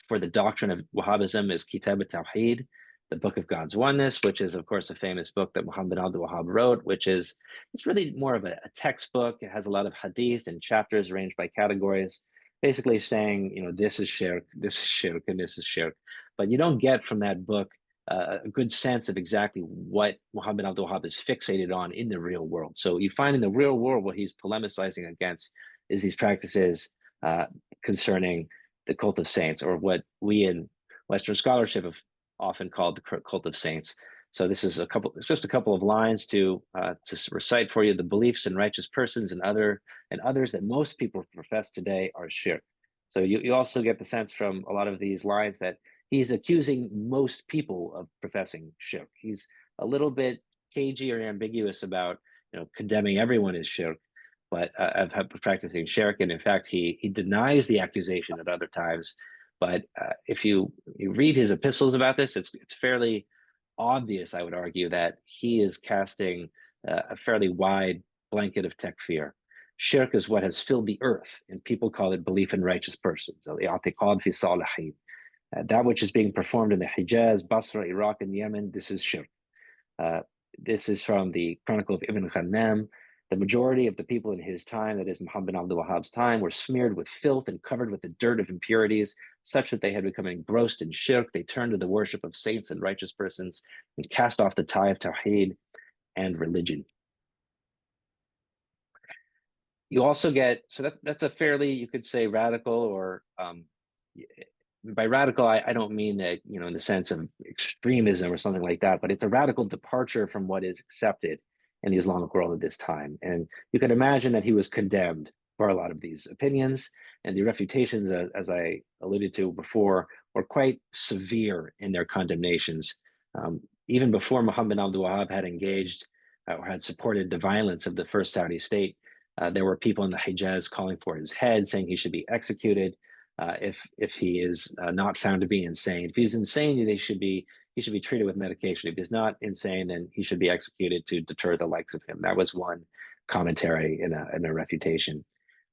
for the doctrine of Wahhabism is Kitab al-Tawheed, the Book of God's Oneness, which is, of course, a famous book that Muhammad bin Abdul Wahhab wrote, it's really more of a textbook. It has a lot of hadith and chapters arranged by categories, basically saying, this is shirk, and this is shirk. But you don't get from that book a good sense of exactly what Muhammad bin Abdul Wahhab is fixated on in the real world. So you find in the real world what he's polemicizing against is these practices concerning the cult of saints, or what we in Western scholarship have often called the cult of saints. So this is it's just a couple of lines to recite for you. The beliefs in righteous persons and others that most people profess today are shirk. So you also get the sense from a lot of these lines that he's accusing most people of professing shirk. He's a little bit cagey or ambiguous about condemning everyone as shirk, but of practicing shirk. And in fact, he denies the accusation at other times. But if you read his epistles about this, it's fairly obvious, I would argue, that he is casting a fairly wide blanket of takfir. Shirk is what has filled the earth, and people call it belief in righteous persons. Al-i'tiqad fi salihin. That which is being performed in the Hijaz, Basra, Iraq, and Yemen, this is shirk. This is from the Chronicle of Ibn Ghannam. The majority of the people in his time, that is Muhammad al-Wahhab's time, were smeared with filth and covered with the dirt of impurities, such that they had become engrossed in shirk. They turned to the worship of saints and righteous persons and cast off the tie of tawheed and religion. You also get, so that's a fairly, you could say, radical, or by radical, I don't mean that, in the sense of extremism or something like that, but it's a radical departure from what is accepted in the Islamic world at this time. And you can imagine that he was condemned for a lot of these opinions, and the refutations, as I alluded to before, were quite severe in their condemnations. Even before Muhammad al-Wahhab had engaged or had supported the violence of the first Saudi state, there were people in the Hijaz calling for his head, saying he should be executed if he is not found to be insane. If he's insane, he should be treated with medication. If he's not insane, then he should be executed to deter the likes of him. That was one commentary in a refutation.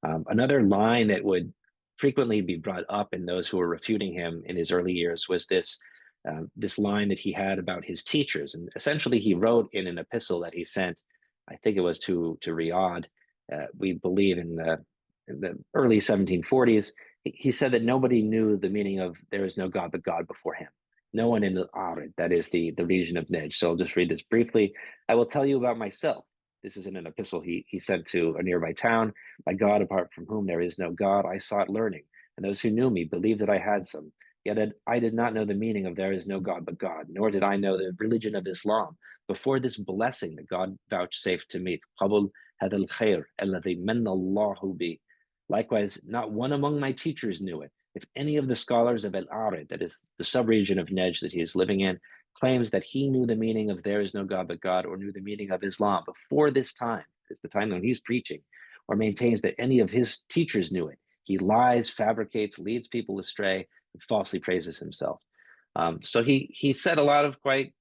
Another line that would frequently be brought up in those who were refuting him in his early years was this line that he had about his teachers. And essentially, he wrote in an epistle that he sent, I think it was to Riyadh, we believe in the early 1740s. He said that nobody knew the meaning of "there is no God but God" before him. No one in the Ārid, that is the region of Najd. So I'll just read this briefly. I will tell you about myself. This is in an epistle he sent to a nearby town. By God, apart from whom there is no God, I sought learning, and those who knew me believed that I had some. Yet I did not know the meaning of "there is no God but God," nor did I know the religion of Islam before this blessing that God vouchsafed to me. قبل هذا الخير الذي من الله به. Likewise, not one among my teachers knew it. If any of the scholars of al-Ārid, that is the subregion of Najd that he is living in, claims that he knew the meaning of "there is no God but God," or knew the meaning of Islam before this time, it's the time when he's preaching, or maintains that any of his teachers knew it, he lies, fabricates, leads people astray, and falsely praises himself. So he said a lot of quite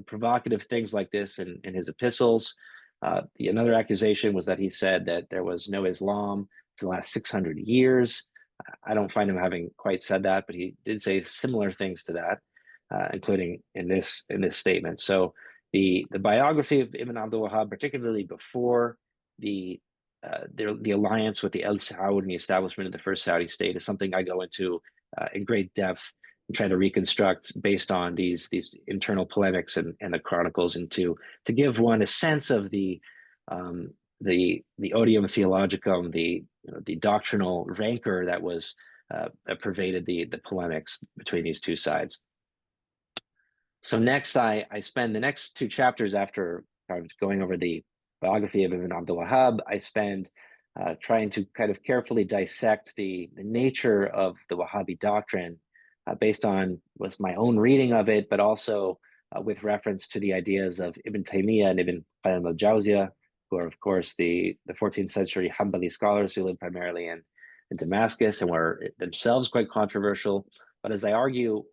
provocative things like this in his epistles. Another accusation was that he said that there was no Islam for the last 600 years. I don't find him having quite said that, but he did say similar things to that, including in this statement. So the biography of Ibn Abdul Wahhab, particularly before the alliance with the Āl Suʿūd and the establishment of the first Saudi state, is something I go into in great depth and try to reconstruct based on these internal polemics and the chronicles, and to give one a sense of the odium theologicum, the doctrinal rancor that was pervaded the polemics between these two sides. So next, I spend the next two chapters, after kind of going over the biography of Ibn Abdul Wahhab, I spend trying to kind of carefully dissect the nature of the Wahhabi doctrine based on my own reading of it, but also with reference to the ideas of Ibn Taymiyya and Ibn Qayyim al-Jawziyah, who are, of course, the 14th century Hanbali scholars who lived primarily in Damascus and were themselves quite controversial. But as I argue,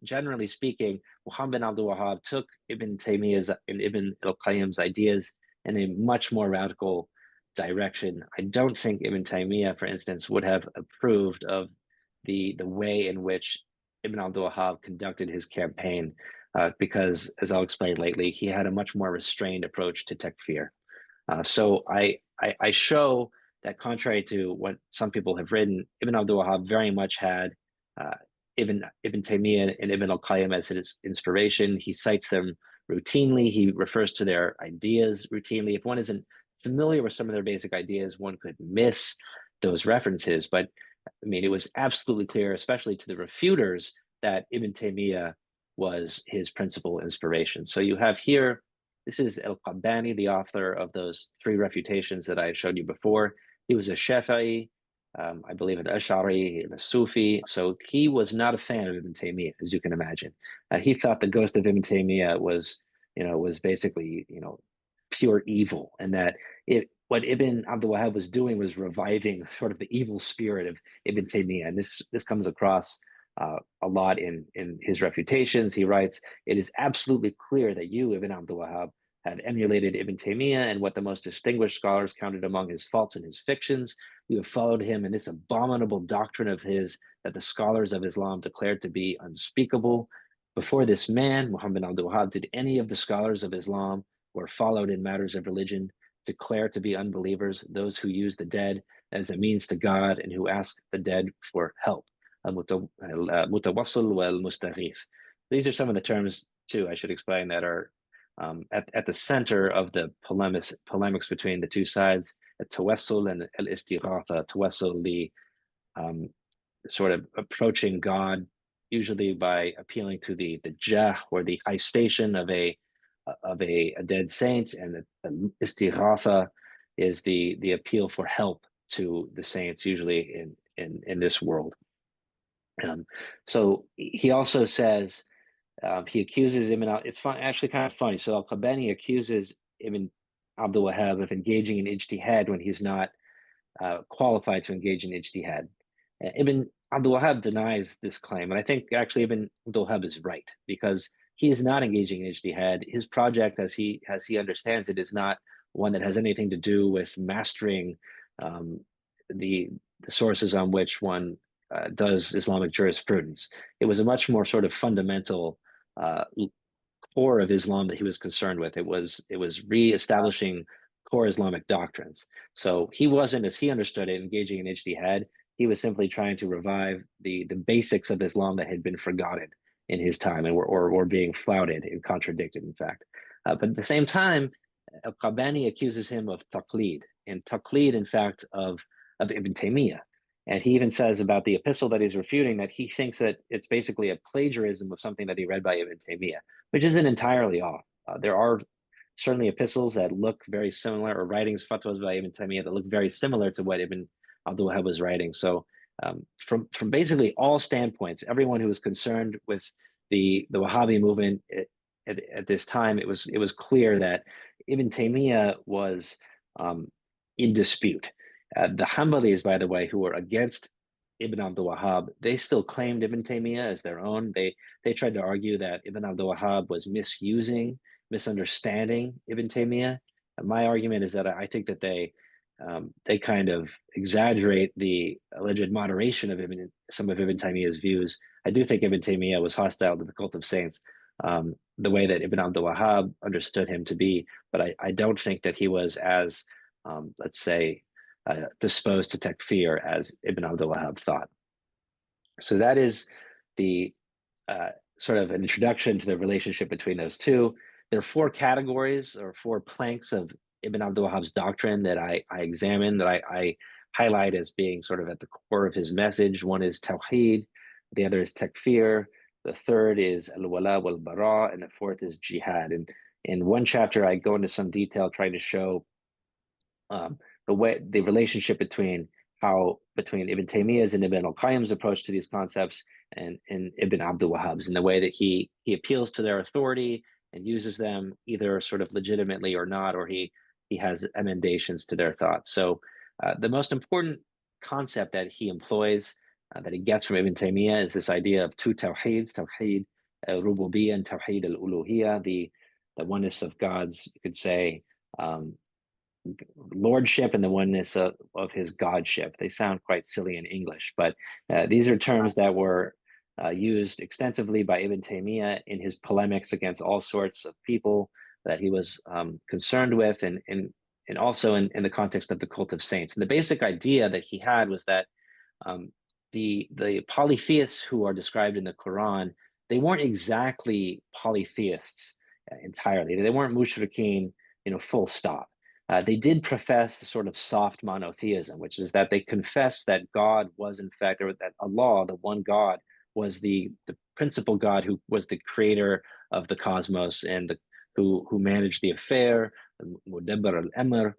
generally speaking, Muhammad Abdul Wahhab took Ibn Taymiyya's and Ibn al-Qayyim's ideas in a much more radical direction. I don't think Ibn Taymiyya, for instance, would have approved of the way in which Ibn Abdul Wahhab conducted his campaign, because, as I'll explain lately, he had a much more restrained approach to takfir. So I show that, contrary to what some people have written, Ibn Abdul Wahhab very much had Ibn Taymiyya and Ibn al-Qayyim as his inspiration. He cites them routinely. He refers to their ideas routinely. If one isn't familiar with some of their basic ideas, one could miss those references. But I mean, it was absolutely clear, especially to the refuters, that Ibn Taymiyyah was his principal inspiration. So you have here, this is al-Qabbani, the author of those three refutations that I showed you before. He was a Shafi'i, I believe an Ash'ari, and a Sufi. So he was not a fan of Ibn Taymiyyah, as you can imagine. He thought the ghost of Ibn Taymiyyah was basically, pure evil, and that what Ibn Abdul Wahhab was doing was reviving sort of the evil spirit of Ibn Taymiyyah. And this comes across a lot in his refutations. He writes, "It is absolutely clear that you, Ibn Abdul Wahhab, have emulated Ibn Taymiyyah and what the most distinguished scholars counted among his faults and his fictions. You have followed him in this abominable doctrine of his that the scholars of Islam declared to be unspeakable. Before this man, Muhammad Abdul Wahhab, did any of the scholars of Islam who are followed in matters of religion declare to be unbelievers those who use the dead as a means to God and who ask the dead for help? Mutawassil wal mustaghith." These are some of the terms, too, I should explain, that are at the center of the polemics between the two sides. Tawassul and al-istighatha. Tawassul, the sort of approaching God, usually by appealing to the jah, or the high station of a dead saint, and the istighatha is the appeal for help to the saints, usually in this world. So he also says, he accuses it's actually kind of funny. So al-Qabbani accuses Ibn Abdul Wahhab of engaging in ijtihad when he's not qualified to engage in ijtihad. Ibn Abdul Wahhab denies this claim, and I think actually Ibn Abdul Wahhab is right, because he is not engaging in ijtihad. His project, as he understands it, is not one that has anything to do with mastering the sources on which one does Islamic jurisprudence. It was a much more sort of fundamental core of Islam that he was concerned with. It was re-establishing core Islamic doctrines. So he wasn't, as he understood it, engaging in ijtihad. He was simply trying to revive the basics of Islam that had been forgotten in his time and were being flouted and contradicted, in fact. But at the same time, al-Qabbani accuses him of taqlid, and taqlid, in fact, of Ibn Taymiyyah. And he even says about the epistle that he's refuting that he thinks that it's basically a plagiarism of something that he read by Ibn Taymiyyah, which isn't entirely off. There are certainly epistles that look very similar, or writings, fatwas by Ibn Taymiyyah, that look very similar to what Ibn Abdul Wahhab was writing. So from basically all standpoints, everyone who was concerned with the Wahhabi movement at this time, it was clear that Ibn Taymiyyah was in dispute. The Hanbalis, by the way, who were against Ibn Abdul Wahhab, they still claimed Ibn Taymiyyah as their own. They tried to argue that Ibn Abdul Wahhab was misunderstanding Ibn Taymiyyah. And my argument is that I think that they kind of exaggerate the alleged moderation of some of Ibn Taymiyyah's views. I do think Ibn Taymiyyah was hostile to the cult of saints, the way that Ibn Abdul Wahhab understood him to be, but I don't think that he was as, let's say, disposed to takfir as Ibn Abdul Wahhab thought. So that is the sort of an introduction to the relationship between those two. There are four categories or four planks of Ibn Abdul Wahhab's doctrine that I examine, that I highlight as being sort of at the core of his message. One is tawheed, the other is takfir, the third is al-wala wal-bara, and the fourth is jihad. And in one chapter, I go into some detail trying to show the relationship between Ibn Taymiyyah's and Ibn al-Qayyim's approach to these concepts and Ibn Abdul Wahhab's, in the way that he appeals to their authority and uses them either sort of legitimately or not, or he has emendations to their thoughts. So the most important concept that he employs, that he gets from Ibn Taymiyyah, is this idea of two tawheeds, tawheed al-rububiyyah and tawheed al-uluhiyyah, the oneness of God's, you could say, lordship, and the oneness of his godship. They sound quite silly in English, but these are terms that were used extensively by Ibn Taymiyyah in his polemics against all sorts of people that he was concerned with, and also in the context of the cult of saints. And the basic idea that he had was that the polytheists who are described in the Quran, they weren't exactly polytheists entirely. They weren't mushrikeen, full stop. They did profess a sort of soft monotheism, which is that they confessed that God was in fact, or that Allah, the one God, was the principal God who was the creator of the cosmos and who managed the affair, Mudabbar al-Amr.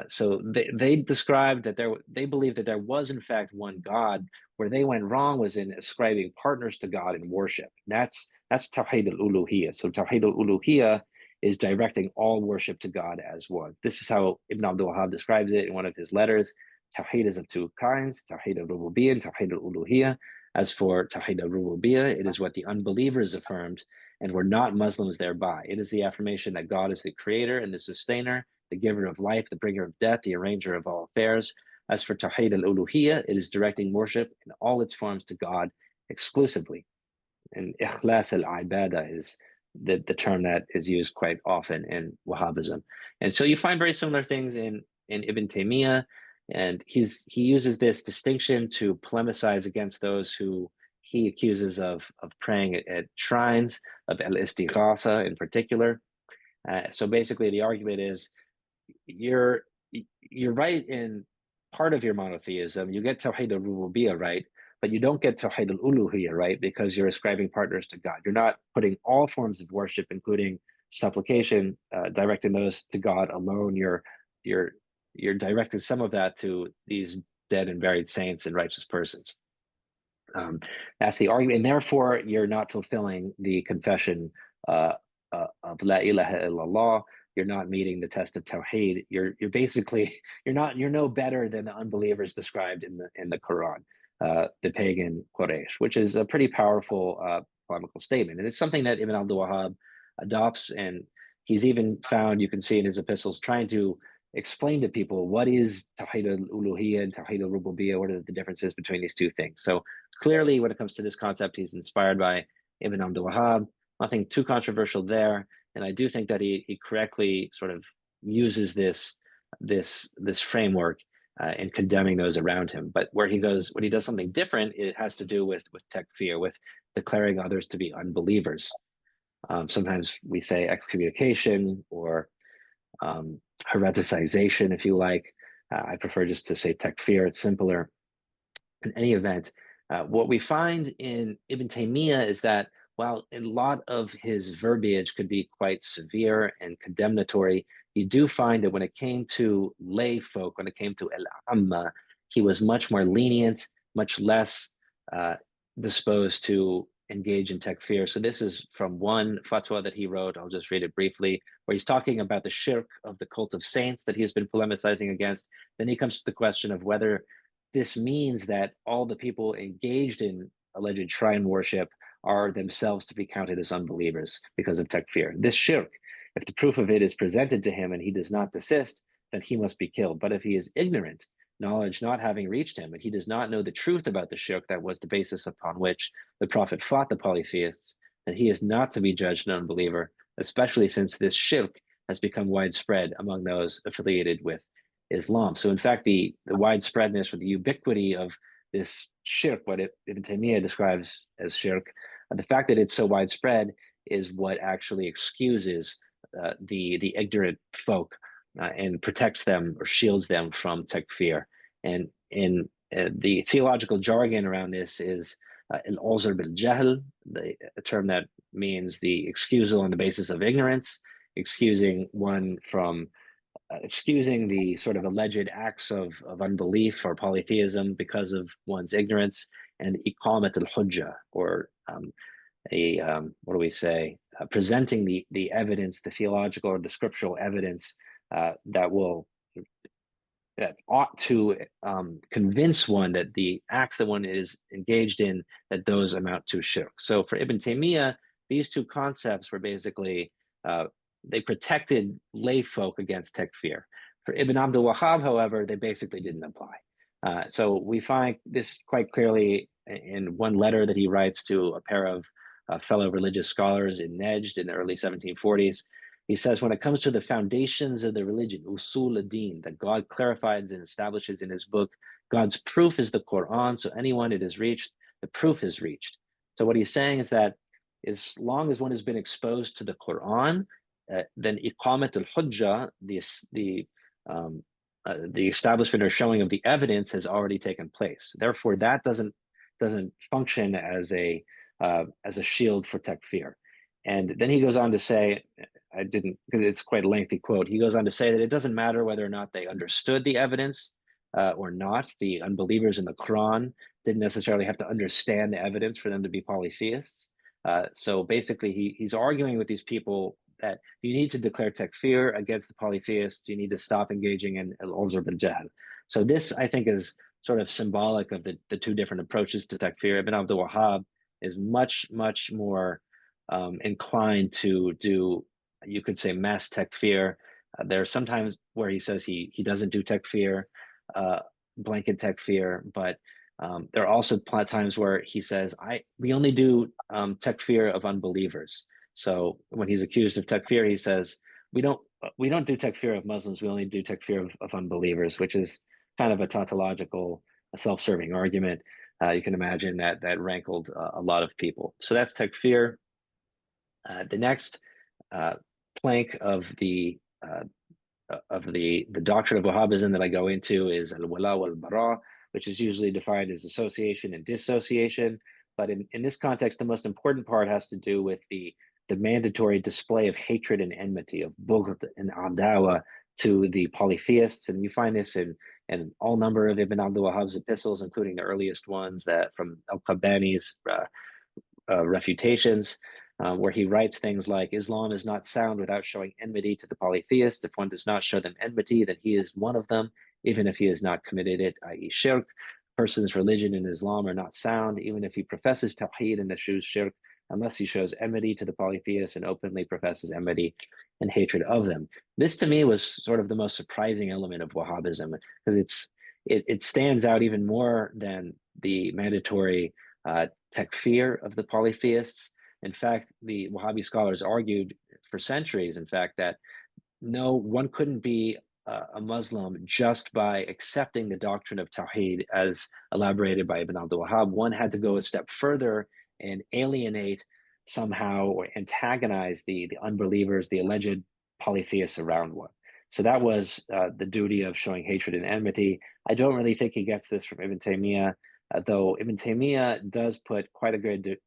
So they described that they believed that there was in fact one God. Where they went wrong was in ascribing partners to God in worship. That's Tawheed al-Uluhiyya. So Tawheed al-Uluhiyya is directing all worship to God as one. This is how Ibn Abdul Wahhab describes it in one of his letters. Tawheed is of two kinds, Tawheed al-Rububiyyah and Tawheed al-Uluhiyya. As for Tawheed al-Rububiyyah, it is what the unbelievers affirmed and were not Muslims thereby. It is the affirmation that God is the creator and the sustainer, the giver of life, the bringer of death, the arranger of all affairs. As for Tawheed al-Uluhiyya, it is directing worship in all its forms to God exclusively. And ikhlas al-ibadah is the term that is used quite often in Wahhabism. And so you find very similar things in Ibn Taymiyya, and he uses this distinction to polemicize against those who he accuses of praying at shrines, of al-istighatha in particular. So basically the argument is you're right in part of your monotheism. You get Tawheed al-Rububiyyah right, but you don't get Tawheed al-Uluhiyya right because you're ascribing partners to God. You're not putting all forms of worship, including supplication, directing those to God alone. You're directing some of that to these dead and buried saints and righteous persons. That's the argument, and therefore you're not fulfilling the confession of La ilaha illallah. You're not meeting the test of Tawheed. You're basically you're no better than the unbelievers described in the Quran, the pagan Quraysh, which is a pretty powerful polemical statement, and it's something that Ibn Abdul Wahhab adopts, and he's even found, you can see in his epistles, trying to explain to people what is Tawheed al-Uluhiyya and Tawheed al-Rububiyyah, what are the differences between these two things. So clearly, when it comes to this concept, he's inspired by Ibn Abdul Wahhab. Nothing too controversial there, and I do think that he correctly sort of uses this framework in condemning those around him. But when he does something different, it has to do with takfir, with declaring others to be unbelievers. Sometimes we say excommunication or hereticization, if you like. I prefer just to say takfir, it's simpler. In any event, what we find in Ibn Taymiyyah is that while a lot of his verbiage could be quite severe and condemnatory, you do find that when it came to lay folk, when it came to al-amma, he was much more lenient, much less disposed to engage in takfir. So this is from one fatwa that he wrote. I'll just read it briefly, where he's talking about the shirk of the cult of saints that he has been polemicizing against. Then he comes to the question of whether this means that all the people engaged in alleged shrine worship are themselves to be counted as unbelievers because of takfir. This shirk, if the proof of it is presented to him and he does not desist, then he must be killed. But if he is ignorant, knowledge not having reached him, and he does not know the truth about the shirk that was the basis upon which the Prophet fought the polytheists, then he is not to be judged an unbeliever, especially since this shirk has become widespread among those affiliated with Islam. So in fact, the widespreadness or the ubiquity of this shirk, what Ibn Taymiyyah describes as shirk, the fact that it's so widespread is what actually excuses the ignorant folk and protects them or shields them from takfir. And in the theological jargon around this is al-uzr bil-jahl, a term that means the excusal on the basis of ignorance, excusing one from excusing the sort of alleged acts of unbelief or polytheism because of one's ignorance, and iqamat al-hujjah, or what do we say, presenting the evidence, the theological or the scriptural evidence that ought to convince one that the acts that one is engaged in, that those amount to shirk. So for Ibn Taymiyyah, these two concepts were basically they protected lay folk against takfir. For Ibn Abdul Wahhab, however, they basically didn't apply. So we find this quite clearly in one letter that he writes to a pair of fellow religious scholars in Najd in the early 1740s. He says, when it comes to the foundations of the religion, usul ad-din, that God clarifies and establishes in his book, God's proof is the Quran. So anyone it has reached, the proof is reached. So what he's saying is that as long as one has been exposed to the Quran, then iqamat al-hujjah, the the establishment or showing of the evidence has already taken place. Therefore, that doesn't function as a shield for takfir. And then he goes on to say, I didn't, because it's quite a lengthy quote. He goes on to say that it doesn't matter whether or not they understood the evidence or not. The unbelievers in the Quran didn't necessarily have to understand the evidence for them to be polytheists. So basically, he's arguing with these people that you need to declare takfir against the polytheists. You need to stop engaging in al-uzr bil-jahl. So this, I think, is sort of symbolic of the two different approaches to takfir. Ibn Abdul Wahhab is much more inclined to do, you could say, mass takfir. There are sometimes where he says he doesn't do takfir, blanket takfir, but there are also times where he says, we only do takfir of unbelievers. So when he's accused of takfir, he says, we don't do takfir of Muslims, we only do takfir of unbelievers, which is kind of a tautological, self-serving argument. You can imagine that rankled a lot of people. So that's takfir. The next plank of the doctrine of Wahhabism that I go into is al-wala wal-bara, which is usually defined as association and dissociation. But in this context, the most important part has to do with the mandatory display of hatred and enmity, of bughd and adawa to the polytheists. And you find this in all number of Ibn Abdul Wahhab's epistles, including the earliest ones that from al-Qabbani's refutations, where he writes things like, Islam is not sound without showing enmity to the polytheists. If one does not show them enmity, then he is one of them, even if he has not committed it, i.e. shirk. A person's religion and Islam are not sound, even if he professes tawheed and eschews shirk, unless he shows enmity to the polytheists and openly professes enmity and hatred of them. This to me was sort of the most surprising element of Wahhabism, because it stands out even more than the mandatory takfir of the polytheists. In fact, the Wahhabi scholars argued for centuries, in fact, that no, one couldn't be a Muslim just by accepting the doctrine of Tawheed as elaborated by Ibn Abdul Wahhab. One had to go a step further and alienate somehow or antagonize the unbelievers, the alleged polytheists around one. So that was the duty of showing hatred and enmity. I don't really think he gets this from Ibn Taymiyya, though Ibn Taymiyya does put quite a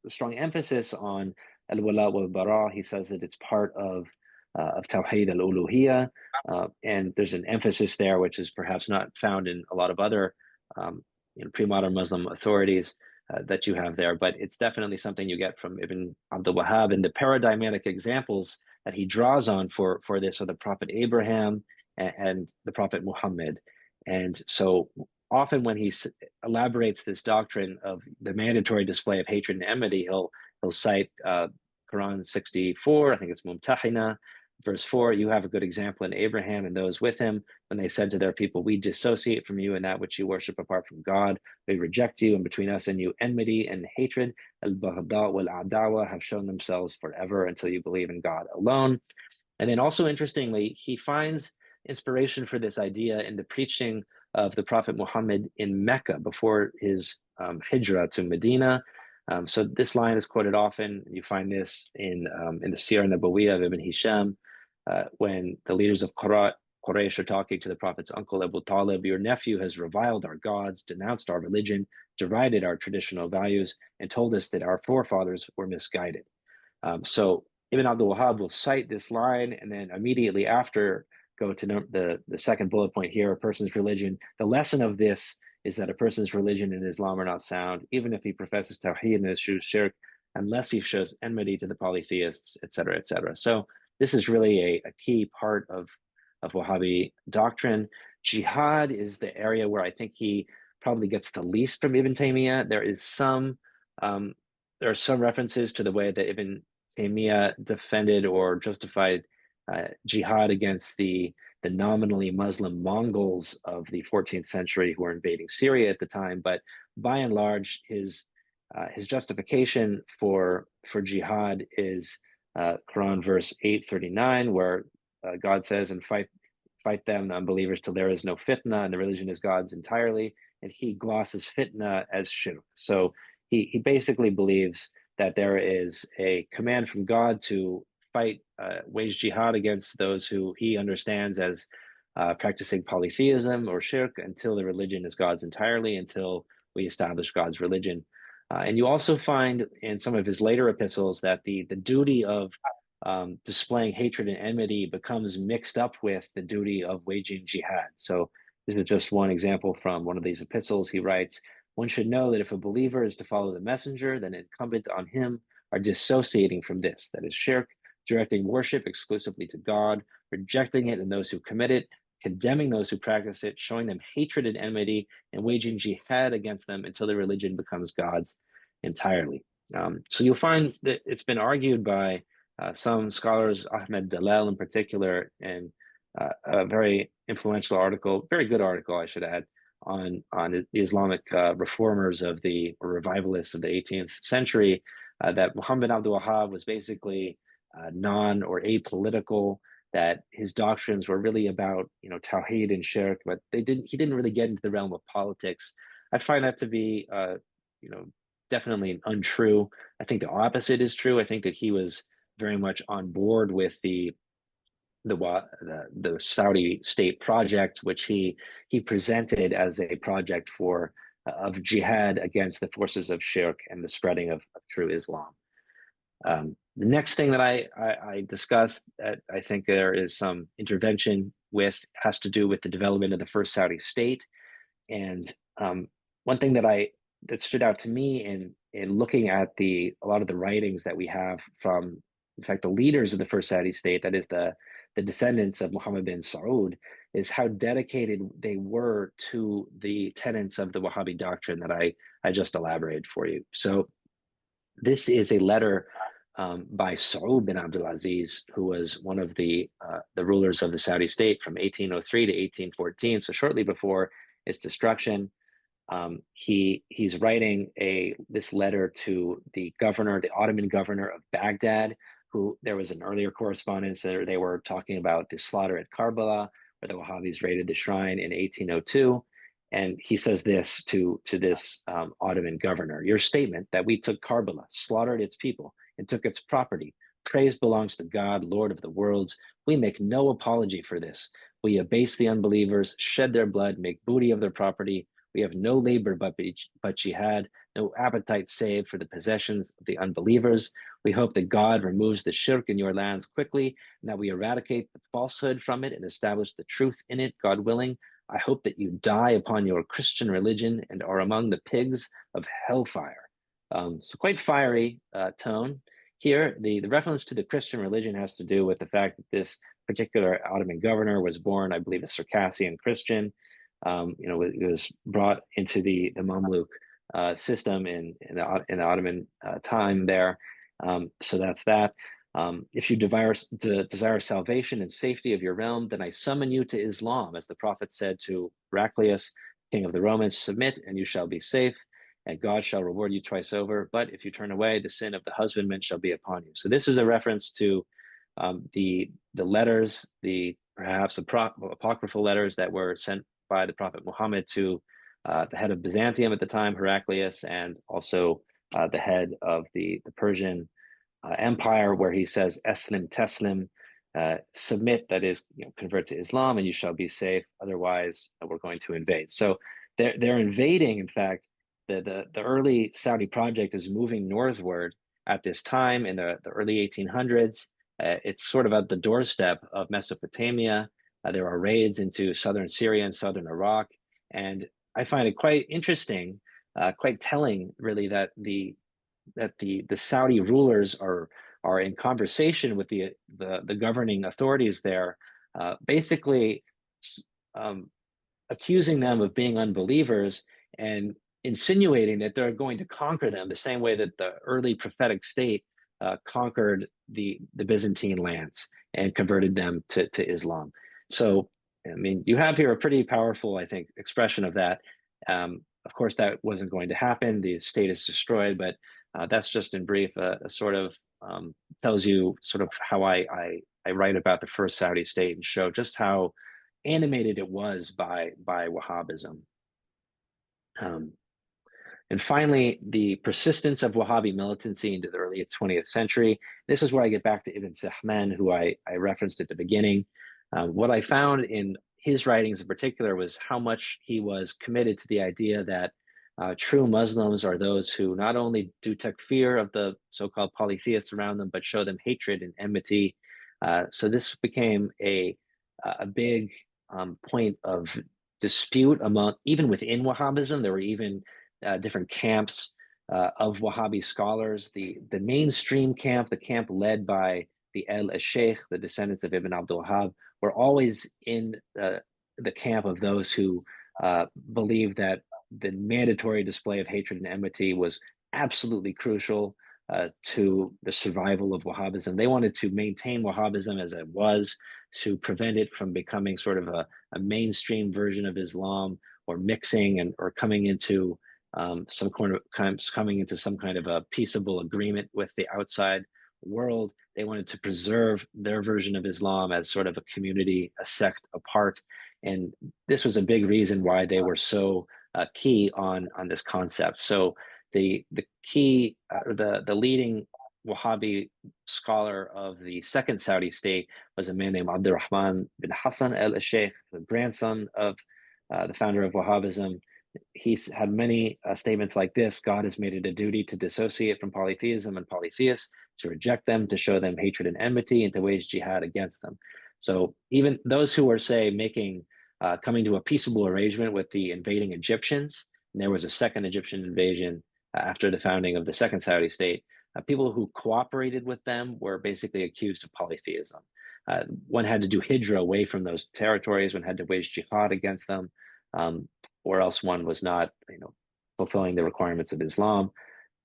strong emphasis on al-wala wal-bara. He says that it's part of Tawheed al-uluhiyya, and there's an emphasis there which is perhaps not found in a lot of other pre-modern Muslim authorities that you have there, but it's definitely something you get from Ibn Abdul Wahhab. And the paradigmatic examples that he draws on for this are the Prophet Abraham and the Prophet Muhammad. And so often when he elaborates this doctrine of the mandatory display of hatred and enmity, he'll cite Quran 64, I think it's Mumtahina, verse 4, you have a good example in Abraham and those with him when they said to their people, we dissociate from you and that which you worship apart from God. We reject you, and between us and you enmity and hatred, al-Baghdad wal-Adawa, have shown themselves forever until you believe in God alone. And then also interestingly, he finds inspiration for this idea in the preaching of the Prophet Muhammad in Mecca before his hijrah to Medina. So this line is quoted often. You find this in the Sirah Nabawiyya of Ibn Hisham, when the leaders of Quraysh are talking to the Prophet's uncle Abu Talib, your nephew has reviled our gods, denounced our religion, derided our traditional values, and told us that our forefathers were misguided. So Ibn Abdul Wahhab will cite this line and then immediately after go to the second bullet point here, a person's religion. The lesson of this is that a person's religion and Islam are not sound, even if he professes Tawheed and eschews shirk, unless he shows enmity to the polytheists, etc., etc. So this is really a key part of Wahhabi doctrine. Jihad is the area where I think he probably gets the least from Ibn Taymiyya. There are some references to the way that Ibn Taymiyya defended or justified jihad against the nominally Muslim Mongols of the 14th century who were invading Syria at the time. But by and large, his justification for jihad is Quran verse 839, where God says, and fight them, the unbelievers, till there is no fitna, and the religion is God's entirely. And he glosses fitna as shirk. So he basically believes that there is a command from God to fight, wage jihad against those who he understands as practicing polytheism or shirk until the religion is God's entirely, until we establish God's religion. And you also find in some of his later epistles that the duty of displaying hatred and enmity becomes mixed up with the duty of waging jihad. So this is just one example from one of these epistles. He writes, "One should know that if a believer is to follow the messenger, then incumbent on him are dissociating from this, that is shirk, directing worship exclusively to God, rejecting it in those who commit it, condemning those who practice it, showing them hatred and enmity, and waging jihad against them until the religion becomes God's entirely." So you'll find that it's been argued by some scholars, Ahmed Dalal in particular, and a very influential article, very good article, I should add, on the Islamic reformers of or revivalists of the 18th century, that Muhammad al-Wahhab was basically non or apolitical, that his doctrines were really about, Tawheed and Shirk, but he didn't really get into the realm of politics. I find that to be, definitely untrue. I think the opposite is true. I think that he was very much on board with the Saudi state project, which he presented as a project of jihad against the forces of shirk and the spreading of true Islam. The next thing that I discussed that I think there is some intervention with has to do with the development of the first Saudi state. And one thing that stood out to me in looking at a lot of the writings that we have from, in fact, the leaders of the first Saudi state, that is the descendants of Muḥammad bin Saud, is how dedicated they were to the tenets of the Wahhabi doctrine that I just elaborated for you. So this is a letter by Saud bin Abdulaziz, who was one of the rulers of the Saudi state from 1803 to 1814, so shortly before its destruction. He's writing this letter to the Ottoman governor of Baghdad, who there was an earlier correspondence that they were talking about the slaughter at Karbala, where the Wahhabis raided the shrine in 1802. And he says this to this Ottoman governor: "Your statement that we took Karbala, slaughtered its people, and took its property, praise belongs to God, Lord of the worlds. We make no apology for this. We abase the unbelievers, shed their blood, make booty of their property. We have no labor but jihad, no appetite save for the possessions of the unbelievers. We hope that God removes the shirk in your lands quickly, and that we eradicate the falsehood from it and establish the truth in it, God willing. I hope that you die upon your Christian religion and are among the pigs of hellfire." So quite fiery tone here. The reference to the Christian religion has to do with the fact that this particular Ottoman governor was born, I believe, a Circassian Christian. It was brought into the Mamluk system in the Ottoman time there. So that's that. If you desire salvation and safety of your realm, then I summon you to Islam, as the Prophet said to Heraclius, king of the Romans: "Submit, and you shall be safe, and God shall reward you twice over. But if you turn away, the sin of the husbandman shall be upon you." So this is a reference to the letters, the perhaps apocryphal letters that were sent by the Prophet Muhammad to the head of Byzantium at the time, Heraclius, and also the head of the Persian Empire, where he says, "Eslim teslim," submit, that is, convert to Islam, and you shall be safe. Otherwise, we're going to invade. So they're invading. In fact, the early Saudi project is moving northward at this time in the early 1800s. It's sort of at the doorstep of Mesopotamia. There are raids into southern Syria and southern Iraq, and I find it quite interesting, quite telling, really, that the Saudi rulers are in conversation with the governing authorities there, basically accusing them of being unbelievers and insinuating that they're going to conquer them the same way that the early prophetic state conquered the Byzantine lands and converted them to Islam. So, I mean, you have here a pretty powerful, I think, expression of that. Of course, that wasn't going to happen. The state is destroyed, but that's just in brief a sort of tells you sort of how I write about the first Saudi state and show just how animated it was by Wahhabism. And finally, the persistence of Wahhabi militancy into the early 20th century. This is where I get back to Ibn Sahman, who I referenced at the beginning. What I found in his writings in particular was how much he was committed to the idea that true Muslims are those who not only do takfir of the so-called polytheists around them, but show them hatred and enmity. So this became a big point of dispute among, even within Wahhabism. There were even different camps of Wahhabi scholars. The mainstream camp, the camp led by the al-Sheikh, the descendants of Ibn Abdul Wahhab, were always in the camp of those who believed that the mandatory display of hatred and enmity was absolutely crucial to the survival of Wahhabism. They wanted to maintain Wahhabism as it was, to prevent it from becoming sort of a mainstream version of Islam, or mixing or coming into some kind of a peaceable agreement with the outside world. They wanted to preserve their version of Islam as sort of a community, a sect apart. And this was a big reason why they were so key on this concept. So the key, the leading Wahhabi scholar of the second Saudi state was a man named Abdurrahman bin Hassan al-Sheikh, the grandson of the founder of Wahhabism. He's had many statements like this: God has made it a duty to dissociate from polytheism and polytheists, to reject them, to show them hatred and enmity, and to wage jihad against them. So even those who are, say, coming to a peaceable arrangement with the invading Egyptians, and there was a second Egyptian invasion after the founding of the second Saudi state, people who cooperated with them were basically accused of polytheism. One had to do hijrah away from those territories, one had to wage jihad against them, or else one was not, fulfilling the requirements of Islam.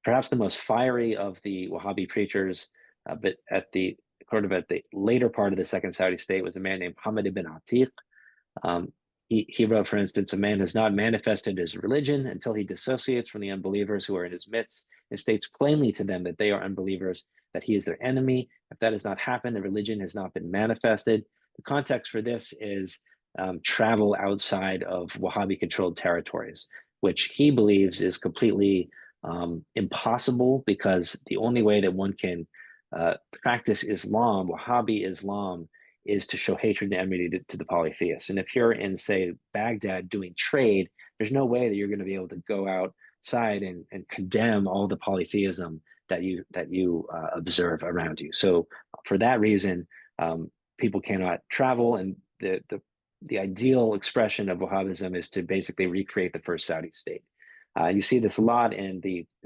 Perhaps the most fiery of the Wahhabi preachers, but at the later part of the second Saudi state, was a man named Muḥammad ibn Atiq. He wrote, for instance, a man has not manifested his religion until he dissociates from the unbelievers who are in his midst and states plainly to them that they are unbelievers, that he is their enemy. If that has not happened, the religion has not been manifested. The context for this is travel outside of Wahhabi-controlled territories, which he believes is completely impossible, because the only way that one can practice Islam, Wahhabi Islam, is to show hatred and enmity to the polytheists. And if you're in, say, Baghdad doing trade, there's no way that you're going to be able to go outside and condemn all the polytheism that you observe around you. So for that reason, people cannot travel, and the ideal expression of Wahhabism is to basically recreate the first Saudi state. You see this a lot in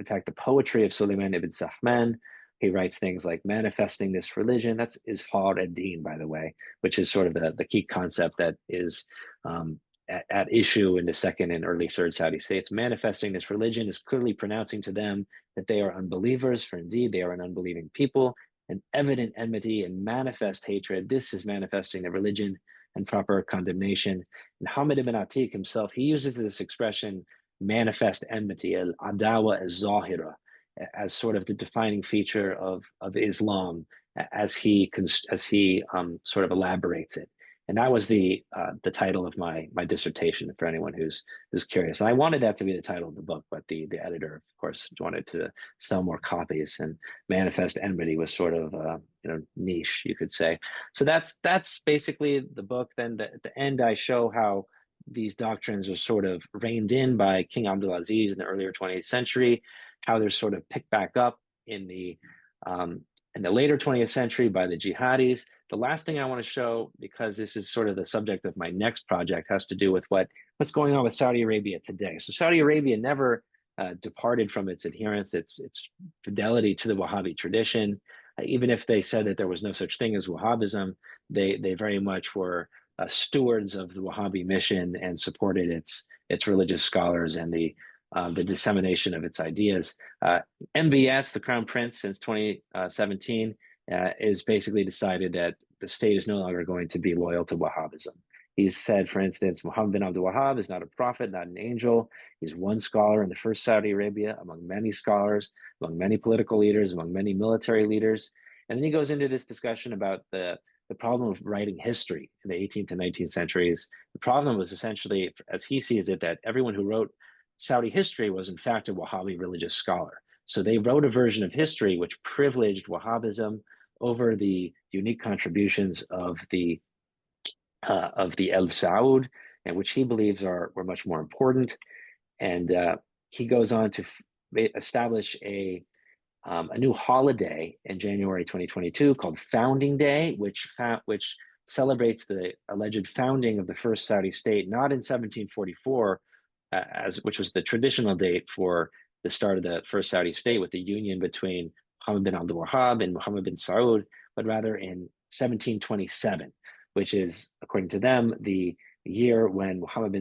fact, the poetry of Suleiman ibn Sahman. He writes things like manifesting this religion. That's Izhar ad-Din, by the way, which is sort of the key concept that is at issue in the second and early third Saudi states. Manifesting this religion is clearly pronouncing to them that they are unbelievers, for indeed they are an unbelieving people, and evident enmity and manifest hatred. This is manifesting the religion and proper condemnation. And Hamid ibn Atiq himself, he uses this expression, manifest enmity, al-adawa al-zahira, as sort of the defining feature of Islam, as he sort of elaborates it. And that was the title of my dissertation, for anyone who's curious. And I wanted that to be the title of the book, but the editor, of course, wanted to sell more copies, and manifest enmity was sort of niche, you could say. So that's basically the book. Then at the end, I show how these doctrines are sort of reined in by King Abdulaziz in the earlier 20th century, how they're sort of picked back up in the later 20th century by the jihadis. The last thing I want to show, because this is sort of the subject of my next project, has to do with what's going on with Saudi Arabia today. So Saudi Arabia never departed from its adherence, its fidelity to the Wahhabi tradition. Even if they said that there was no such thing as Wahhabism, they very much were stewards of the Wahhabi mission and supported its religious scholars and the dissemination of its ideas. MBS, the Crown Prince, since 2017, is basically decided that the state is no longer going to be loyal to Wahhabism. He's said, for instance, Muhammad bin Abdul Wahhab is not a prophet, not an angel. He's one scholar in the first Saudi Arabia, among many scholars, among many political leaders, among many military leaders. And then he goes into this discussion about the problem of writing history in the 18th and 19th centuries. The problem was essentially, as he sees it, that everyone who wrote Saudi history was in fact a Wahhabi religious scholar. So they wrote a version of history which privileged Wahhabism over the unique contributions of the of the Āl Suʿūd, and which he believes were much more important. And he goes on to establish a new holiday in January 2022 called Founding Day, which celebrates the alleged founding of the first Saudi state, not in 1744, which was the traditional date for the start of the first Saudi state with the union between Muḥammad bin al-Wahhab and Muḥammad bin Saud, but rather in 1727, which is, according to them, the year when Muḥammad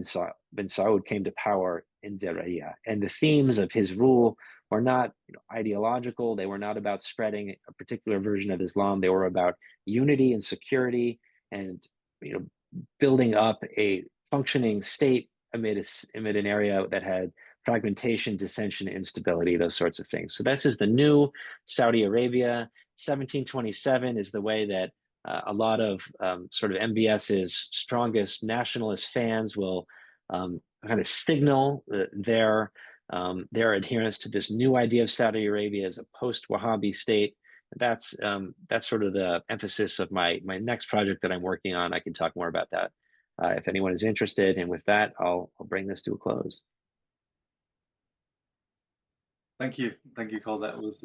bin Saud came to power in Diriyah. And the themes of his rule were not ideological. They were not about spreading a particular version of Islam. They were about unity and security and building up a functioning state amid an area that had fragmentation, dissension, instability, those sorts of things. So this is the new Saudi Arabia. 1727 is the way that a lot of sort of MBS's strongest nationalist fans will kind of signal their adherence to this new idea of Saudi Arabia as a post-Wahhabi state. That's sort of the emphasis of my next project that I'm working on. I can talk more about that if anyone is interested. And with that, I'll bring this to a close. Thank you, Cole. That was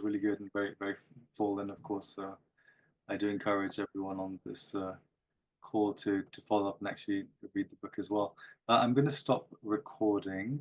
really good and very, very full. And of course, I do encourage everyone on this call to follow up and actually read the book as well. I'm going to stop recording.